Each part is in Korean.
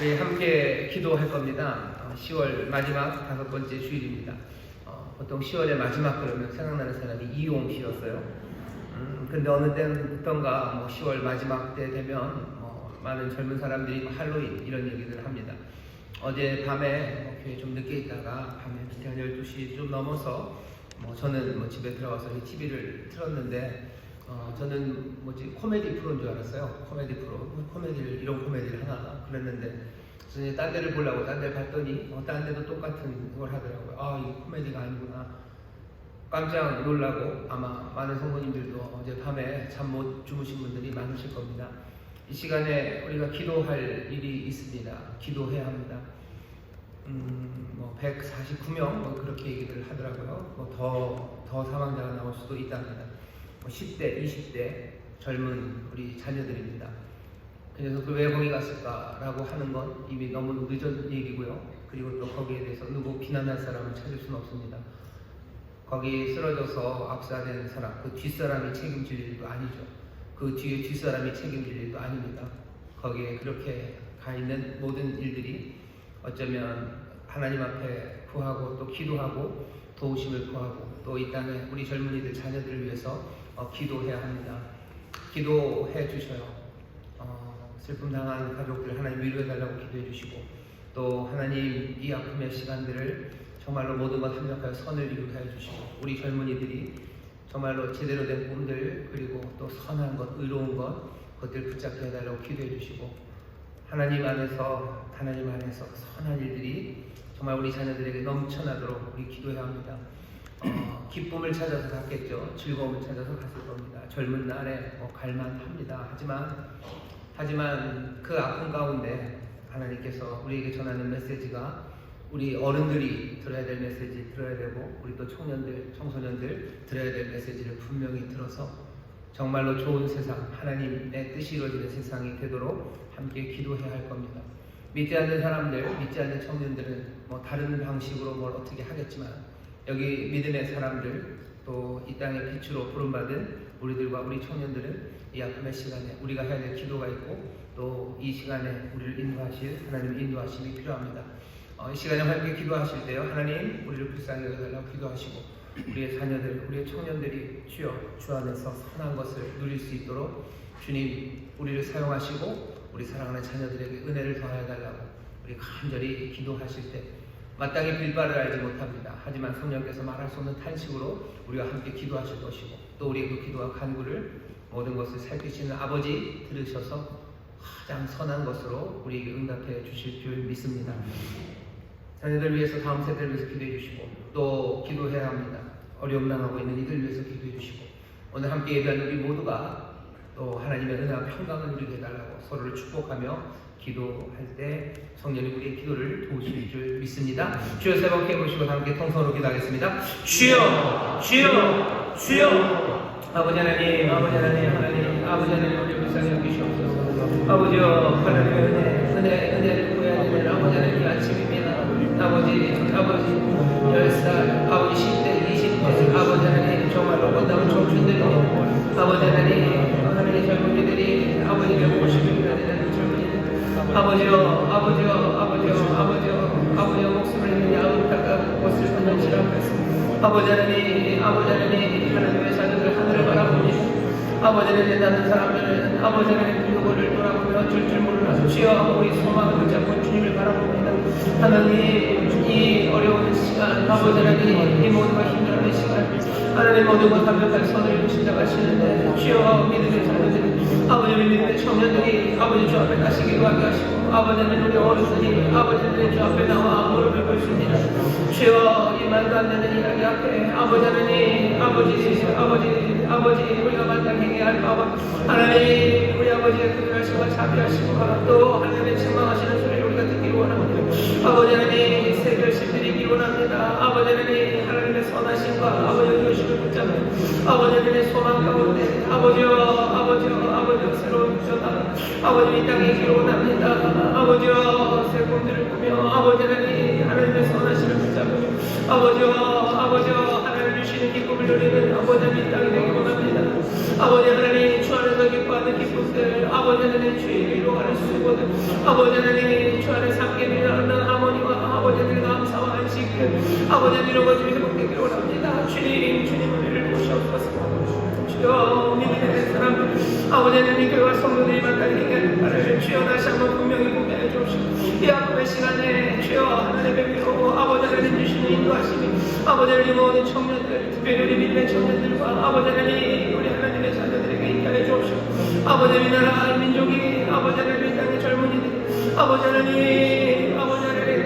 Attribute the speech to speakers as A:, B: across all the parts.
A: 우리 함께 기도할 겁니다. 10월 마지막 5번째 주일입니다. 보통 10월의 마지막 그러면 생각나는 사람이 이용 씨였어요. 근데 어느 때부턴가 10월 마지막 때 되면 많은 젊은 사람들이 할로윈 이런 얘기들을 합니다. 어제 밤에 교회 좀 늦게 있다가 밤에 한 12시 좀 넘어서 저는 집에 들어가서 TV를 틀었는데 저는 코미디 프로인 줄 알았어요. 코미디 프로, 이런 코미디를 하나 그랬는데 그래서 딴 데를 보려고 딴 데를 봤더니 딴 데도 똑같은 걸 하더라고요. 이거 코미디가 아니구나. 깜짝 놀라고 아마 많은 성도님들도 어제 밤에 잠 못 주무신 분들이 많으실 겁니다. 이 시간에 우리가 기도할 일이 있습니다. 기도해야 합니다. 149명 그렇게 얘기를 하더라고요. 더 사망자가 나올 수도 있답니다. 10대, 20대 젊은 우리 자녀들입니다. 그래서 왜 거기 갔을까라고 하는 건 이미 너무 늦은 얘기고요. 그리고 또 거기에 대해서 누구 비난할 사람을 찾을 수는 없습니다. 거기 쓰러져서 압사된 사람, 그 뒷사람이 책임질 일도 아니죠. 그 뒤에 뒷사람이 책임질 일도 아닙니다. 거기에 그렇게 가 있는 모든 일들이 어쩌면 하나님 앞에 구하고 또 기도하고 도우심을 구하고 또 이 땅에 우리 젊은이들 자녀들을 위해서 기도해야 합니다. 기도해 주셔요. 슬픔 당한 가족들 하나님 위로해달라고 기도해 주시고 또 하나님 이 아픔의 시간들을 정말로 모든 것 합력하여 선을 이루게 해 주시고 우리 젊은이들이 정말로 제대로 된 꿈들 그리고 또 선한 것, 의로운 것 그것들 붙잡게 해달라고 기도해 주시고 하나님 안에서 선한 일들이 정말 우리 자녀들에게 넘쳐나도록 우리 기도해야 합니다. 기쁨을 찾아서 갔겠죠. 즐거움을 찾아서 갔을 겁니다. 젊은 날에 갈만합니다. 하지만 그 아픔 가운데 하나님께서 우리에게 전하는 메시지가 우리 어른들이 들어야 될 메시지 들어야 되고 우리 또 청년들, 청소년들 들어야 될 메시지를 분명히 들어서 정말로 좋은 세상, 하나님의 뜻이 이루어지는 세상이 되도록 함께 기도해야 할 겁니다. 믿지 않는 사람들, 믿지 않는 청년들은 다른 방식으로 뭘 어떻게 하겠지만 여기 믿음의 사람들 또 이 땅의 빛으로 부름받은 우리들과 우리 청년들은 이 아픔의 시간에 우리가 해야 될 기도가 있고 또 이 시간에 우리를 인도하실 하나님의 인도하심이 필요합니다. 이 시간에 함께 기도하실 때요 하나님 우리를 불쌍히 여겨달라고 기도하시고 우리의 자녀들, 우리의 청년들이 주여 주 안에서 선한 것을 누릴 수 있도록 주님 우리를 사용하시고 우리 사랑하는 자녀들에게 은혜를 더하여달라고 우리 간절히 기도하실 때 마땅히 빌바를 알지 못합니다. 하지만 성령께서 말할 수 없는 탄식으로 우리와 함께 기도하실 것이고 또 우리의 그 기도와 간구를 모든 것을 살피시는 아버지 들으셔서 가장 선한 것으로 우리에게 응답해 주실 줄 믿습니다. 자녀들 위해서 다음 세대를 위해서 기도해 주시고 또 기도해야 합니다. 어려움 당하고 있는 이들 위해서 기도해 주시고 오늘 함께 예배한 우리 모두가 또 하나님의 은혜와 평강을 누리게 해달라고 서로를 축복하며 기도할 때 성령이 우리의 기도를 도우실 줄 믿습니다. 주여 세 번 깨보시고 함께 통성으로 기도하겠습니다. 주여 주여 주여 아버지 하나님 아버지 하나님 우리 불쌍히 여기시옵소서. 아버지여 하나님의 은혜를 구해야 되는 아버지 하나님 이 아침입니다. 아버지 10살 아버지 10대 20대 아버지 하나님 정말로 건담은 청춘들이 아버지 하나님 젊은이들이 아버지의 모습을 해야 되는 젊은이들 아버지여 목숨을 내는 야릇다가 꽃을 걷는 지라면서 아버지 하나님 하나님의 자녀들 하늘을 바라보니 아버지 하나님 다른 사람들은 아버지 하나님 누구를 돌아보며 어쩔 줄 몰라 주여 우리 소망을 붙잡고 주님을 바라봅니다. 하나님 이 어려운 시간 아버지 하나님 이 모두가 힘들어하는 시간 하나님 모든 것 완벽한 선을 이루신다고 하시는데 주여 믿음의 자녀들 아버지 믿음의 청년들이 아버지 주 앞에 나시기로 하게 하시고 아버지 하나님 우리 어른들이 아버지 하나님 주 앞에 나와 무릎을 꿇습니다. 주여 이 말도 안 되는 이야기 앞에 아버지 하나님 아버지 우리가 만나게 할 마음 하나님 우리 아버지의 긍휼하심과 자비하심과 또 하나님의 책망하시는 소리를 우리가 듣기를 원합니다. 아버지 하나님 새 결심 드리기 원합니다. 아버지 하나님의 선하심과 아버지의 교식을 붙잡는 아버지 하나님의 소망 가운데 아버지여 새로운 전화 아버지 이 땅에 있기를 원합니다. 아버지여 새 꿈들을 꾸며 아버지 하나님의 선하심을 붙잡으며 아버지여 하나님 주시는 기쁨을 누리는 아버지 하나님 이 땅이 되기 원합니다. 아버지 하나님 주 안에서 기뻐 이루어가는 기쁨들, 아버지 하나님 주의 이루어가는 수고들, 아버지 하나님 주 안에 함께 일어나는 하모니와 아버지 하나님 감사와 안식들, 아버지 하나님 이루어가 주의 회복되기를 원합니다. 주님, 주님 은혜를 보시옵소서. 주여 믿는 사람들, 아버지 하나님 교회와 성도들이 만나게 하는 바를 주여 다시 한번 분명히 보게 해 주옵시고, 이 아픔의 시간에 주여 하나님의 위로 아버지 하나님 주시는 인도하심이 아버지 하나님 모든 청년들, 특별히 우리 믿는 청년들과 아버지 하나님 우리 하나님의 자녀들에게 있게 해 주옵시고, 아버지 하나님 나라 민족이 아버지 하나님 땅의 젊은이들, 아버지 하나님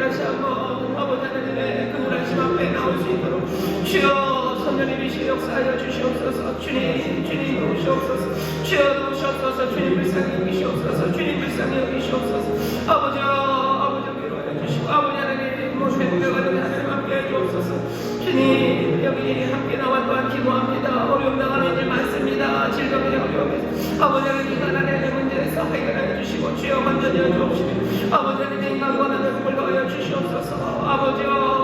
A: 다시 한번 아버지 하나님의 그늘하심 앞에 나올 수 있도록 주여 성령님이 역사하여 주시옵소서. 주님, 주님 도우시옵소서. 주여 도우시옵소서. 주님 불쌍히 여기시옵소서. 주님 불쌍히 여기시옵소서. 아버지 위로하여 주시고, 아버지 하나님 모든 회복해가는 하나님 함께 해주옵소서. 주님, 여기 함께 나와 또한 기도합니다. 어려움 당하는 일 많습니다. 질병의 어려움에서 아버지 하나님 가난의 문제에서 해결하여 주시고, 주여 완전히 주옵시고, 아버지 하나님 강건한 회복을 더하여 주시옵소서. 아버지여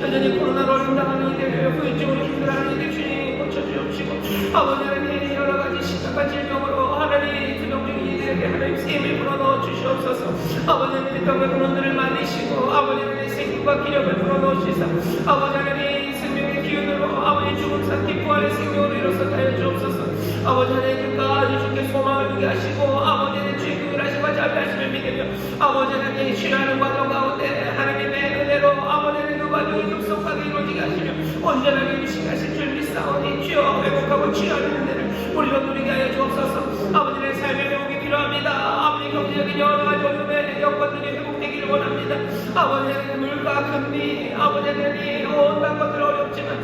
A: 여전히 코로나로 어려움 당하는 이들, 후유증으로 힘들어하는 이들 주님 고쳐주옵시고, 아버지 하나님 여러가지 심각한 질병으로 하나님 투병 중인 이들에게 하나님 힘을 불어넣어 주시옵소서. 아버지 하나님 병의 근원들을 만드시고, 아버지 하나님 생명과 기력을 불어넣으시사 아버지 하나님 생명의 기운으로 아버지 죽음산 기뻐하는 생명으로 일어서게 하여 주옵소서. 아버지 하나님 끝까지 주께 소망을 두게 하시고, 아버지 하나님 주의 긍휼하심과 자비하심을 믿으며 아버지 하나님 치료하는 과정 가운데 하나님의 은혜로 아버지 하나님 그 과정이 급속하게 이루어지게 하시며 온전하게 유지게 하실 줄 믿사오니 주여 회복하고 치유하는 은혜를 우리로 누리게 하여 주옵소서. 아버지의 삶의 회복이 필요합니다. 아버지 경제적인 여러 가지 어려움의 여건들이 회복되기를 원합니다. 아버지 하나님 물가 금리 아버지 하나님 온갖 것들 어렵지만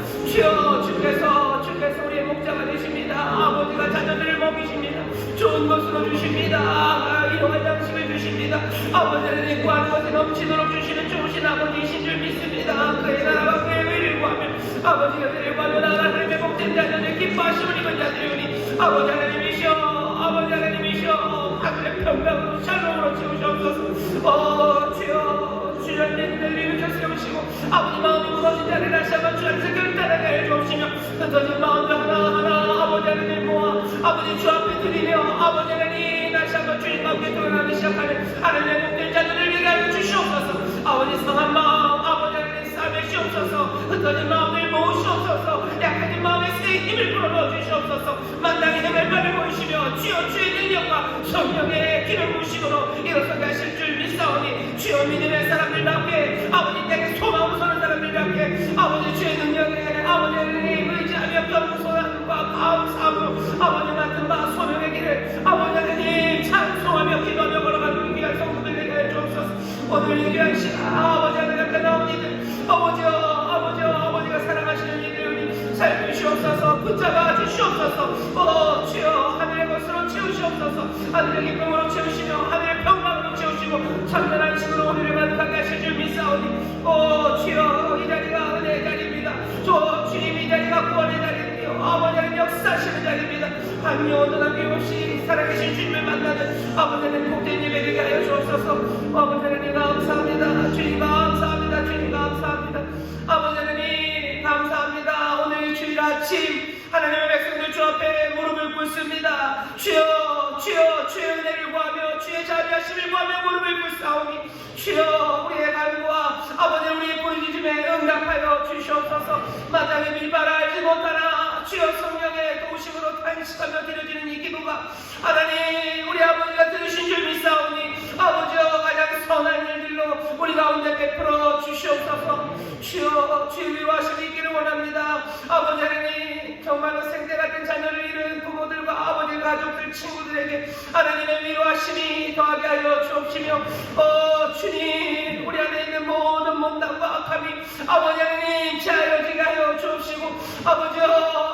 A: 주께서 우리의 목자가 되십니다. 아버지가 자녀들을 먹이십니다. 좋은 것으로 주십니다. 이러한 양식을 주십니다. 아버지 하나님 구하는 것에 넘치도록 주시는 좋으신 아버지이신 줄 믿습니다. 그의 나라와 그의 의를 구하며 아버지의 의를 구하며 나라 하나님의 복된 자녀들 기뻐하심을 입은 자들이오니 아버지 하나님이시여 하늘의 평강으로 샬롬으로 채우시옵소서. 주여 내들을 일으켜 세우시고 아버지 마음이 무너진 자를 다시 한번 주 안에서 결단하게 해주옵시며 흩어진 마음들 하나하나 아버지 하나님 모아 아버지 주 앞에 드리며 아버지 하나님 다시 한번 주님과 함께 돌아가기 시작하는 하늘의 복된 자들을 위하여 하여 주시옵소서. 아버지 성한 마음 아버지 하나님 싸매시옵소서. 흩어진 마음을 모으시옵소서. 약해진 마음에 새 힘을 불어넣어 주시옵소서. 만당의 힘을 발을 보이시며 주여 주의 능력과 성령의 기름 부으심으로 일어서게 하실 줄 믿사오니 주여 믿음의 사람들답게 아버지 땅에 소망을 서는 사람들답게 아버지 주의 능력에 아버지 하나님 의지하며 겸손함과 감사함으로 아버지 맡은 바 소명의 길을 아버지 하나님 찬송하며 기도하며 걸어가는 우리 귀한 성도들에게 해 주옵소서. 오늘 이 귀한 시간 아버지 하나님 앞에 나온 이들 아버지가 사랑하시는 이들이 살피시옵소서. 붙잡아 주시옵소서. 주여 하늘의 것으로 채우시옵소서. 하늘의 기쁨으로 채우시며 하늘의 평강으로 채우시고 참된 안식으로 우리를 만족하게 하실 줄 믿사오니 주여 이 자리가 은혜의 자리입니다. 주님 이 자리가 구원의 자리이며 아버지 하나님 역사하시는 자리입니다. 한 영혼도 남김없이 살아계신 주님을 만나는 아버지 하나님 복된 예배 되게 하여 주옵소서. 아버지 하나님 감사합니다. 주님 감사합니다. 주님 감사합니다. 아버지 하나님 감사합니다. 오늘 주일 아침 하나님의 백성들 주 앞에 무릎을 꿇습니다. 주의 은혜를 구하며 주의 자비하심을 구하며 무릎을 꿇사오니 주여 우리의 간구와 아버지 우리의 부르짖음에 응답하여 주시옵소서. 마땅히 밀바라 알지 못하나 주여 성령의 도우심으로 탄식하며 드려지는 이 기도가 하나님 우리 아버지가 들으신 줄 믿사오니 아버지여 가장 선한 일들로 우리 가운데 베풀어 주시옵소서. 주여 주의 위로하심이 있기를 원합니다. 아버지 하나님 정말로 생대 같은 자녀를 잃은 부모들과 아버지 가족들 친구들에게 하나님의 위로하심이 더하게 하여 주옵시며 주님 우리 안에 있는 모든 못남과 악함이 아버지 하나님 제하여지게 하여 주옵시고 아버지여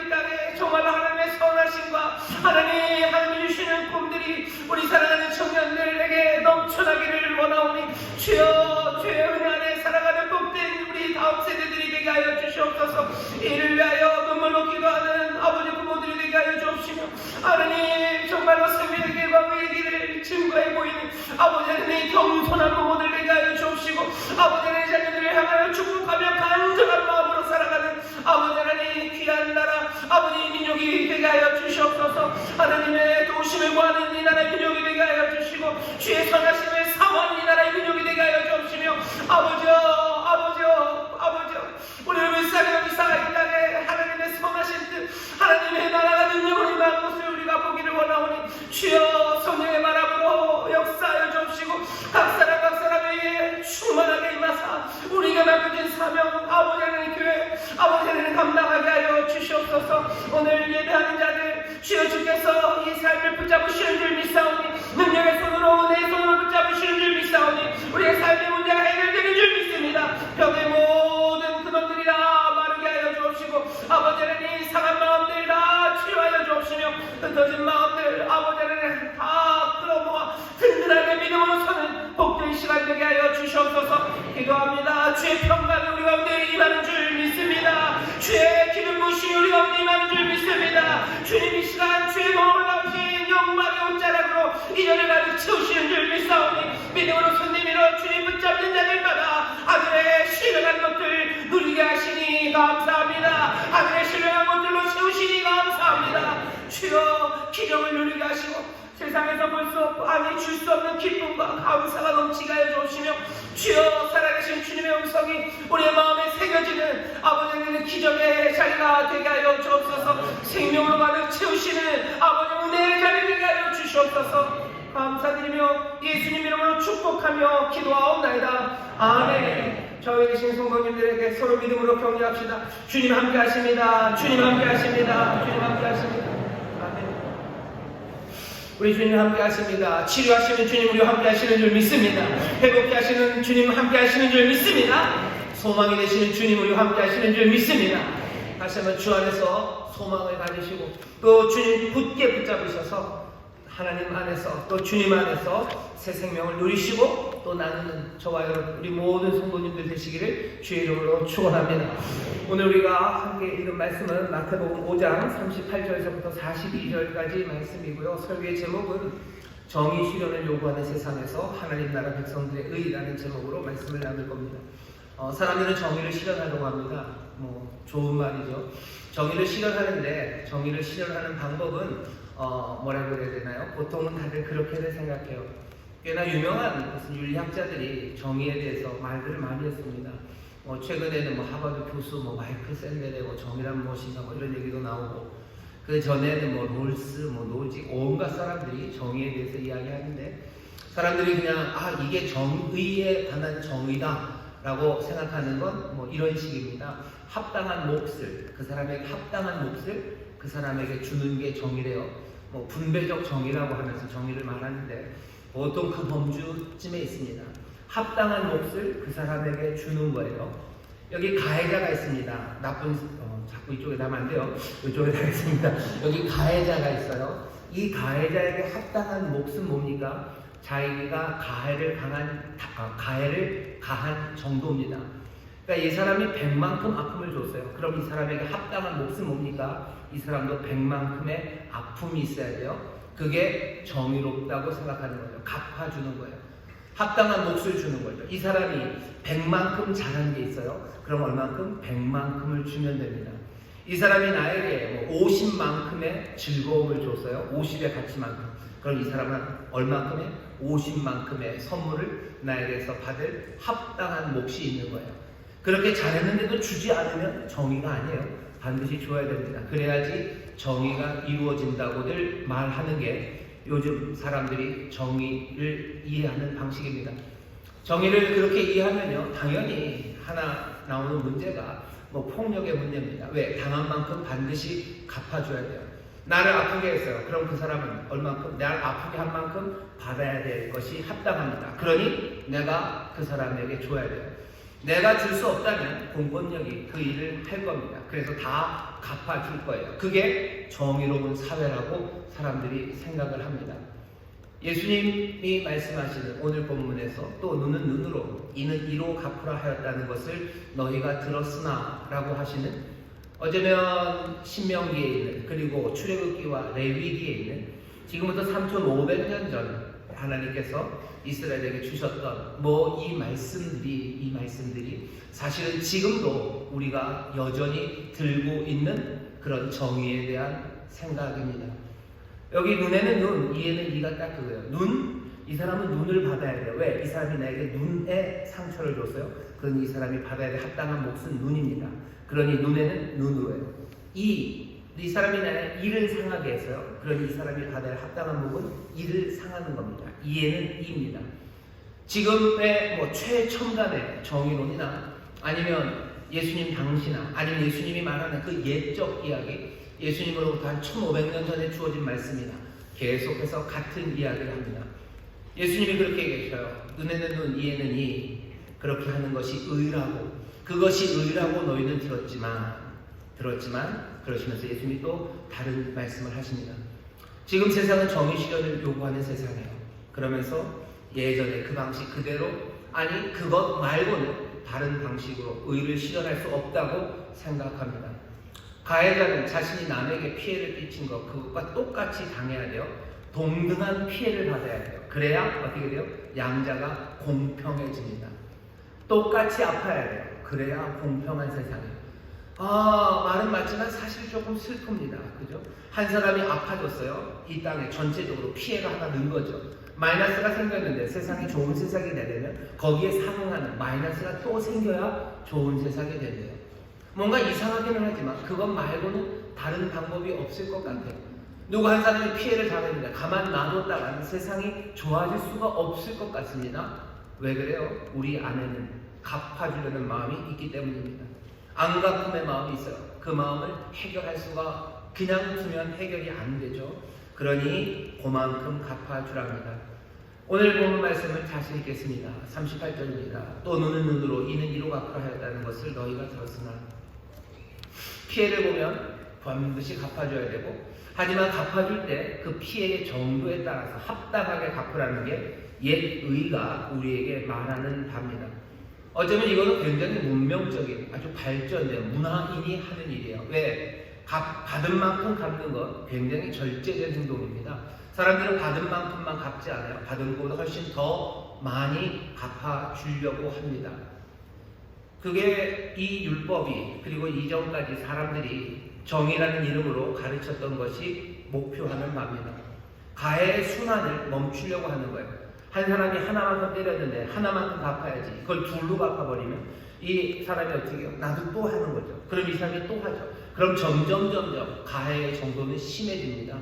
A: 이 땅에 정말로 하나님의 선하심과 하나님이 주시는 꿈들이 우리 사랑하는 청년들에게 넘쳐나기를 원하오니 주여 주의 은혜 안에 살아가는 복된 우리 다음 세대들이 되게 하여 주시옵소서. 이를 위하여 눈물로 기도하는 아버지 부모들이 되게 하여 주옵시며 하나님 정말로 생명의 길과 의의 길을 증거해 보이는 아버지 하나님 겸손한 부모들 되게 하여 주옵시고 아버지 하나님 자녀들을 향하여 축복하며 간절한 마음으로 살아가는 아버지 하나님 귀한 나라 아버지 민족이 되게 하여 주시옵소서. 주시옵소서. 하나님의 도우심을 구하는 이 나라의 민족이 되게 하여 주시고 주의 선하심을 사모하는 이 나라의 민족이 되게 하여 주시며 아버지여 우리를 불쌍히 여기사 이 땅에 하나님의 선하신 뜻 하나님의 나라가 능력으로 임하는 것을 우리가 보기를 원하오니 주여 성령의 바람으로 역사하여 주옵시고 각 사람에게 충만하게 임하사 우리가 맡겨진 사명 아버지 하나님 교회 아버지 하나님 감당하게 하여 주시옵소서. 오늘 예배하는 자들 주여 주께서 이 삶을 붙잡으시는 줄 믿사오니 능력의 손으로 내 손으로 붙잡으시는 줄 믿사오니 우리의 삶의 문제가 해결되는 줄 믿습니다. 병의 모든 그놈들이라 마르게 하여 주옵시고 아버지 하나님 상한 마음들 다 치유하여 주옵시며 흩어진 마음들 아버지 하나님 다 끌어모아 든든하게 믿음으로 서는 복된 시간 되게 하여 주시옵소서. 기도합니다. 주의 평강이 우리 가운데 임하는 줄 믿습니다. 주의 기름 부으심이 우리 가운데 임하는 줄 믿습니다. 주님 이 시간 주의 놀라우신 영광의 옷자락으로 이전을 가득 채우시는 줄 믿사오니 믿음으로 손 내밀어 주님 붙잡는 자들마다 하늘의 신령한 것들 누리게 하시니 감사합니다. 하늘의 신령한 것들로 채우시니 감사합니다. 주여 기적을 누리게 하시고 세상에서 볼 수 없고 아니 줄 수 없는 기쁨과 감사가 넘치게 하여 주옵시며 주여 살아계신 주님의 음성이 우리의 마음에 새겨지는 아버지 하나님의 기적의 자리가 되게 하여 주옵소서. 생명으로 가득 채우시는 아버지 은혜의 자리 되게 하여 주시옵소서. 감사드리며 예수님 이름으로 축복하며 기도하옵나이다. 아멘. 저희 계신 성도님들에게 서로 믿음으로 격려합시다. 주님 함께 하십니다. 주님 함께 하십니다. 주님 함께 하십니다. 우리 주님 함께 하십니다. 치료하시는 주님 우리 함께 하시는 줄 믿습니다. 회복케 하시는 주님 함께 하시는 줄 믿습니다. 소망이 되시는 주님 우리 함께 하시는 줄 믿습니다. 다시 한번 주 안에서 소망을 가지시고 또 주님 굳게 붙잡으셔서 하나님 안에서 또 주님 안에서 새 생명을 누리시고 또 나누는 저와 여러분 우리 모든 성도님들 되시기를 주의 이름으로 축원합니다. 오늘 우리가 함께 읽은 말씀은 마태복음 5장 38절에서부터 42절까지 말씀이고요. 설교의 제목은 정의 실현을 요구하는 세상에서 하나님 나라 백성들의 의라는 제목으로 말씀을 나눌 겁니다. 사람들은 정의를 실현하려고 합니다. 좋은 말이죠. 정의를 실현하는데 정의를 실현하는 방법은 뭐라고 해야 되나요? 보통은 다들 그렇게들 생각해요. 꽤나 유명한 무슨 윤리학자들이 정의에 대해서 말들을 많이 했습니다. 최근에는 하버드 교수 마이클 샌델의 정의란 무엇인가 이런 얘기도 나오고 그 전에는 롤스 노직 온갖 사람들이 정의에 대해서 이야기하는데 사람들이 그냥 이게 정의에 관한 정의다라고 생각하는 건 이런 식입니다. 합당한 몫을 그 사람에게 합당한 몫을 그 사람에게 주는 게 정의래요. 분배적 정의라고 하면서 정의를 말하는데 보통 그 범주쯤에 있습니다. 합당한 몫을 그 사람에게 주는 거예요. 여기 가해자가 있습니다. 자꾸 이쪽에 나면 안 돼요. 이쪽에 가겠습니다. 여기 가해자가 있어요. 이 가해자에게 합당한 몫은 뭡니까? 자기가 가해를 가한 정도입니다. 그러니까 이 사람이 100만큼 아픔을 줬어요. 그럼 이 사람에게 합당한 몫은 뭡니까? 이 사람도 100만큼의 아픔이 있어야 돼요. 그게 정의롭다고 생각하는 거예요. 갚아주는 거예요. 합당한 몫을 주는 거죠. 이 사람이 100만큼 잘한 게 있어요. 그럼 얼만큼? 100만큼을 주면 됩니다. 이 사람이 나에게 50만큼의 즐거움을 줬어요. 50의 가치만큼. 그럼 이 사람은 얼만큼의? 50만큼의 선물을 나에게서 받을 합당한 몫이 있는 거예요. 그렇게 잘했는데도 주지 않으면 정의가 아니에요. 반드시 줘야 됩니다. 그래야지 정의가 이루어진다고들 말하는 게 요즘 사람들이 정의를 이해하는 방식입니다. 정의를 그렇게 이해하면요, 당연히 하나 나오는 문제가 폭력의 문제입니다. 왜? 당한 만큼 반드시 갚아줘야 돼요. 나를 아프게 했어요. 그럼 그 사람은 얼만큼? 나를 아프게 한 만큼 받아야 될 것이 합당합니다. 그러니 내가 그 사람에게 줘야 돼요. 내가 줄 수 없다면 공권력이 그 일을 할 겁니다. 그래서 다 갚아줄 거예요. 그게 정의로운 사회라고 사람들이 생각을 합니다. 예수님이 말씀하시는 오늘 본문에서 또 눈은 눈으로 이는 이로 갚으라 하였다는 것을 너희가 들었으나 라고 하시는 어쩌면 신명기에 있는 그리고 출애굽기와 레위기에 있는 지금부터 3,500년 전 하나님께서 이스라엘에게 주셨던 이 말씀들이 사실은 지금도 우리가 여전히 들고 있는 그런 정의에 대한 생각입니다. 여기 눈에는 눈, 이에는 이가 딱 그거예요. 눈, 이 사람은 눈을 받아야 돼요. 왜? 이 사람이 나에게 눈에 상처를 줬어요. 그러니 이 사람이 받아야 될 합당한 몫은 눈입니다. 그러니 눈에는 눈으로예요. 이 사람이 나의 이를 상하게 했어요. 그러니 이 사람이 받아야 할 합당한 몫은 이를 상하는 겁니다. 이에는 이입니다. 지금의 최첨단의 정의론이나 아니면 예수님 당시나 아니면 예수님이 말하는 그 옛적 이야기, 예수님으로부터 한 1500년 전에 주어진 말씀이나 계속해서 같은 이야기를 합니다. 예수님이 그렇게 얘기하셔요. 눈에는 눈, 이에는 이. 그렇게 하는 것이 의라고, 그것이 의라고 너희는 들었지만 그러시면서 예수님이 또 다른 말씀을 하십니다. 지금 세상은 정의 실현을 요구하는 세상이에요. 그러면서 예전에 그 방식 그대로, 아니 그것 말고는 다른 방식으로 의를 실현할 수 없다고 생각합니다. 가해자는 자신이 남에게 피해를 끼친 것, 그것과 똑같이 당해야 돼요. 동등한 피해를 받아야 돼요. 그래야 어떻게 돼요? 양자가 공평해집니다. 똑같이 아파야 돼요. 그래야 공평한 세상이에요. 말은 맞지만 사실 조금 슬픕니다. 그죠? 한 사람이 아파졌어요. 이 땅에 전체적으로 피해가 하나 는 거죠. 마이너스가 생겼는데 세상이 좋은 세상이 되려면 거기에 상응하는 마이너스가 또 생겨야 좋은 세상이 된대요. 뭔가 이상하기는 하지만 그것 말고는 다른 방법이 없을 것 같아요. 누구 한 사람이 피해를 당했는데 가만 놔뒀다가는 세상이 좋아질 수가 없을 것 같습니다. 왜 그래요? 우리 안에는 갚아주려는 마음이 있기 때문입니다. 안갚음의 마음이 있어요. 그 마음을 해결할 수가, 그냥 두면 해결이 안 되죠. 그러니 그만큼 갚아주랍니다. 오늘 본 말씀을 다시 읽겠습니다. 38절입니다. 또 눈은 눈으로 이는 이로 갚으라 하였다는 것을 너희가 들었으나. 피해를 보면 반드시 갚아줘야 되고, 하지만 갚아줄 때 그 피해의 정도에 따라서 합당하게 갚으라는 게 옛 의가 우리에게 말하는 바입니다. 어쩌면 이거는 굉장히 문명적인, 아주 발전된 문화인이 하는 일이에요. 왜? 받은 만큼 갚는 건 굉장히 절제된 행동입니다. 사람들은 받은 만큼만 갚지 않아요. 받은 것보다 훨씬 더 많이 갚아주려고 합니다. 그게 이 율법이, 그리고 이전까지 사람들이 정의라는 이름으로 가르쳤던 것이 목표하는 바입니다. 가해의 순환을 멈추려고 하는 거예요. 한 사람이 하나만큼 때렸는데 하나만큼 갚아야지. 그걸 둘로 갚아버리면 이 사람이 어떻게 해요? 나도 또 하는 거죠. 그럼 이 사람이 또 하죠. 그럼 점점 가해의 정도는 심해집니다.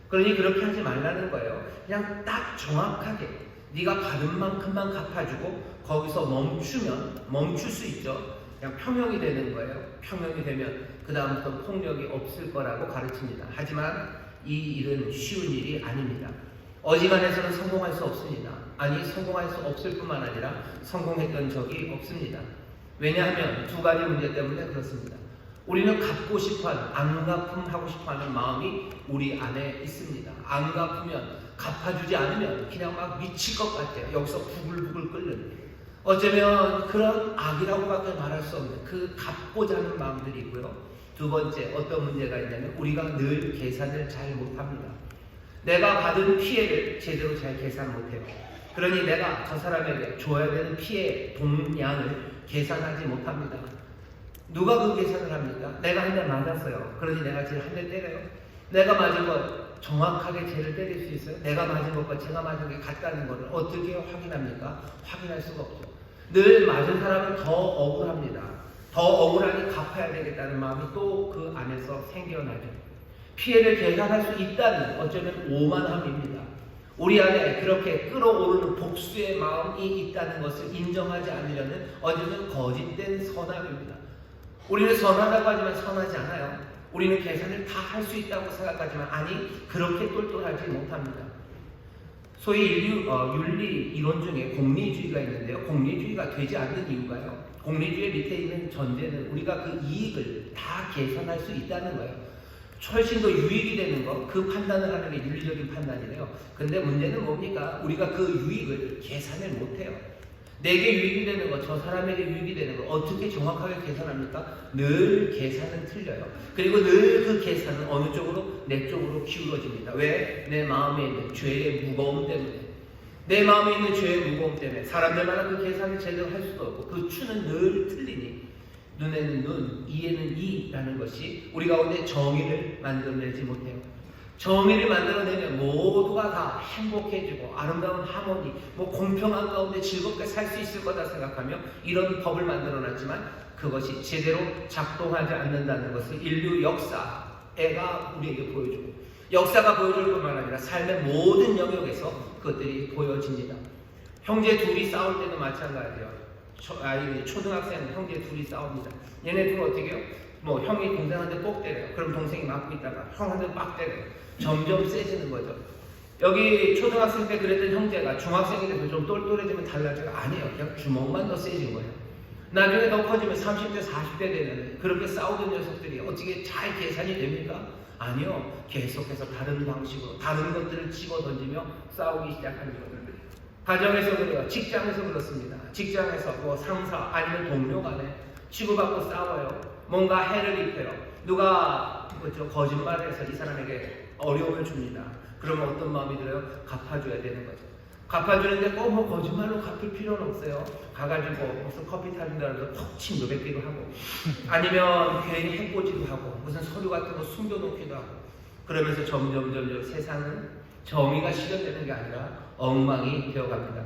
A: 그러니 그렇게 하지 말라는 거예요. 그냥 딱 정확하게 네가 받은 만큼만 갚아주고 거기서 멈출 수 있죠. 그냥 평형이 되는 거예요. 평형이 되면 그 다음부터 폭력이 없을 거라고 가르칩니다. 하지만 이 일은 쉬운 일이 아닙니다. 어지간해서는 성공할 수 없습니다. 아니, 성공할 수 없을 뿐만 아니라 성공했던 적이 없습니다. 왜냐하면 두 가지 문제 때문에 그렇습니다. 우리는 갚고 싶어하는, 안 갚음하고 싶어하는 마음이 우리 안에 있습니다. 안 갚으면, 갚아주지 않으면 그냥 막 미칠 것 같아요. 여기서 부글부글 끓는, 어쩌면 그런 악이라고밖에 말할 수 없는 그 갚고자 하는 마음들이 있고요. 두 번째, 어떤 문제가 있냐면 우리가 늘 계산을 잘 못합니다. 내가 받은 피해를 제대로 잘 계산 못해요. 그러니 내가 저 사람에게 줘야 되는 피해 동량을 계산하지 못합니다. 누가 그 계산을 합니까? 내가 한 대 맞았어요. 그러니 내가 쟤를 한 대 때려요. 내가 맞은 것 정확하게 쟤를 때릴 수 있어요? 내가 맞은 것과 제가 맞은 게 같다는 것을 어떻게 확인합니까? 확인할 수가 없죠. 늘 맞은 사람은 더 억울합니다. 더 억울하니 갚아야 되겠다는 마음이 또 그 안에서 생겨나죠. 피해를 계산할 수 있다는, 어쩌면 오만함입니다. 우리 안에 그렇게 끓어오르는 복수의 마음이 있다는 것을 인정하지 않으려는 어쩌면 거짓된 선함입니다. 우리는 선하다고 하지만 선하지 않아요. 우리는 계산을 다 할 수 있다고 생각하지만 아니, 그렇게 똘똘하지 못합니다. 소위 윤리 이론 중에 공리주의가 있는데요. 공리주의가 되지 않는 이유가요, 공리주의 밑에 있는 전제는 우리가 그 이익을 다 계산할 수 있다는 거예요. 훨씬 더 유익이 되는 것, 그 판단을 하는 게 윤리적인 판단이래요. 근데 문제는 뭡니까? 우리가 그 유익을 계산을 못해요. 내게 유익이 되는 것, 저 사람에게 유익이 되는 것, 어떻게 정확하게 계산합니까? 늘 계산은 틀려요. 그리고 늘 그 계산은 어느 쪽으로? 내 쪽으로 기울어집니다. 왜? 내 마음에 있는 죄의 무거움 때문에. 내 마음에 있는 죄의 무거움 때문에 사람들마다 그 계산을 제대로 할 수도 없고 그 추는 늘 틀리니 눈에는 눈, 이에는 이라는 것이 우리 가운데 정의를 만들어내지 못해요. 정의를 만들어내면 모두가 다 행복해지고 아름다운 하모니, 공평한 가운데 즐겁게 살 수 있을 거다 생각하며 이런 법을 만들어놨지만 그것이 제대로 작동하지 않는다는 것을 인류 역사가 우리에게 보여주고, 역사가 보여줄 뿐만 아니라 삶의 모든 영역에서 그것들이 보여집니다. 형제 둘이 싸울 때도 마찬가지예요. 초등학생 형제 둘이 싸웁니다. 얘네들은 어떻게 해요? 형이 동생한테 꼭 때려요. 그럼 동생이 맞고 있다가 형한테 빡 때려요. 점점 세지는 거죠. 여기 초등학생 때 그랬던 형제가 중학생이 돼서 좀 똘똘해지면 달라져요? 아니에요. 그냥 주먹만 더 세진 거예요. 나중에 더 커지면 30대, 40대 되면 그렇게 싸우던 녀석들이 어떻게 잘 계산이 됩니까? 아니요. 계속해서 다른 방식으로 다른 것들을 집어 던지며 싸우기 시작하는 거예요. 가정에서 그래요. 직장에서 그렇습니다. 직장에서 상사 아니면 동료 간에 치고받고 싸워요. 뭔가 해를 입혀요. 누가 거짓말을 해서 이 사람에게 어려움을 줍니다. 그러면 어떤 마음이 들어요? 갚아줘야 되는 거죠. 갚아주는데 꼭 거짓말로 갚을 필요는 없어요. 가가지고 무슨 커피 타준다고 해서 톡 침도 뱉기도 하고, 아니면 괜히 해코지도 하고, 무슨 서류 같은 거 숨겨놓기도 하고, 그러면서 점점 세상은 정의가 실현되는 게 아니라 엉망이 되어갑니다.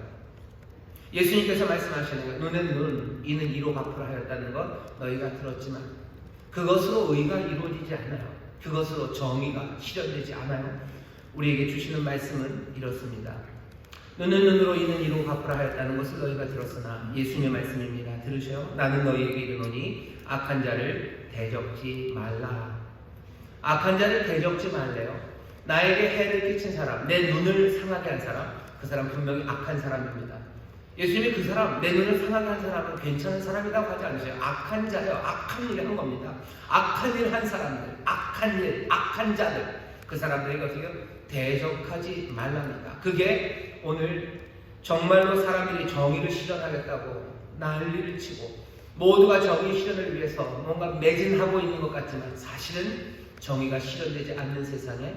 A: 예수님께서 말씀하시는 거예요. 눈엔 눈, 이는 이로 갚으라 하였다는 것 너희가 들었지만 그것으로 의가 이루어지지 않아요. 그것으로 정의가 실현되지 않아요. 우리에게 주시는 말씀은 이렇습니다. 눈은 눈으로 이는 이로 갚으라 하였다는 것을 너희가 들었으나, 예수님의 말씀입니다. 들으세요. 나는 너희에게 이르노니 악한 자를 대적지 말라. 악한 자를 대적지 말래요. 나에게 해를 끼친 사람, 내 눈을 상하게 한 사람, 그 사람 분명히 악한 사람입니다. 예수님이 그 사람, 내 눈을 상하게 한 사람은 괜찮은 사람이라고 하지 않으세요. 악한 자예요. 악한 일을 한 겁니다. 악한 일 한 사람들, 악한 일, 악한 자들, 그 사람들에게 어떻게 대적하지 말랍니다. 그게 오늘 정말로 사람들이 정의를 실현하겠다고 난리를 치고 모두가 정의 실현을 위해서 뭔가 매진하고 있는 것 같지만 사실은 정의가 실현되지 않는 세상에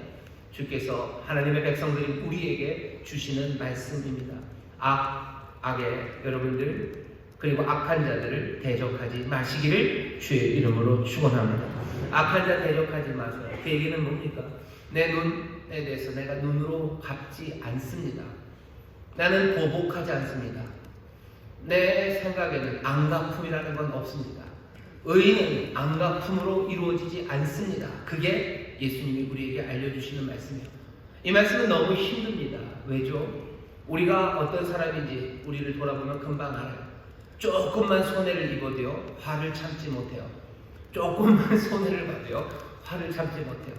A: 주께서 하나님의 백성들이 우리에게 주시는 말씀입니다. 악에 여러분들 그리고 악한 자들을 대적하지 마시기를 주의 이름으로 축원합니다. 악한 자 대적하지 마세요. 그 얘기는 뭡니까? 내 눈에 대해서 내가 눈으로 갚지 않습니다. 나는 보복하지 않습니다. 내 생각에는 안갚음이라는 건 없습니다. 의는 안갚음으로 이루어지지 않습니다. 그게 예수님이 우리에게 알려주시는 말씀이에요. 이 말씀은 너무 힘듭니다. 왜죠? 우리가 어떤 사람인지 우리를 돌아보면 금방 알아요. 조금만 손해를 입어도요 화를 참지 못해요. 조금만 손해를 받도요 화를 참지 못해요.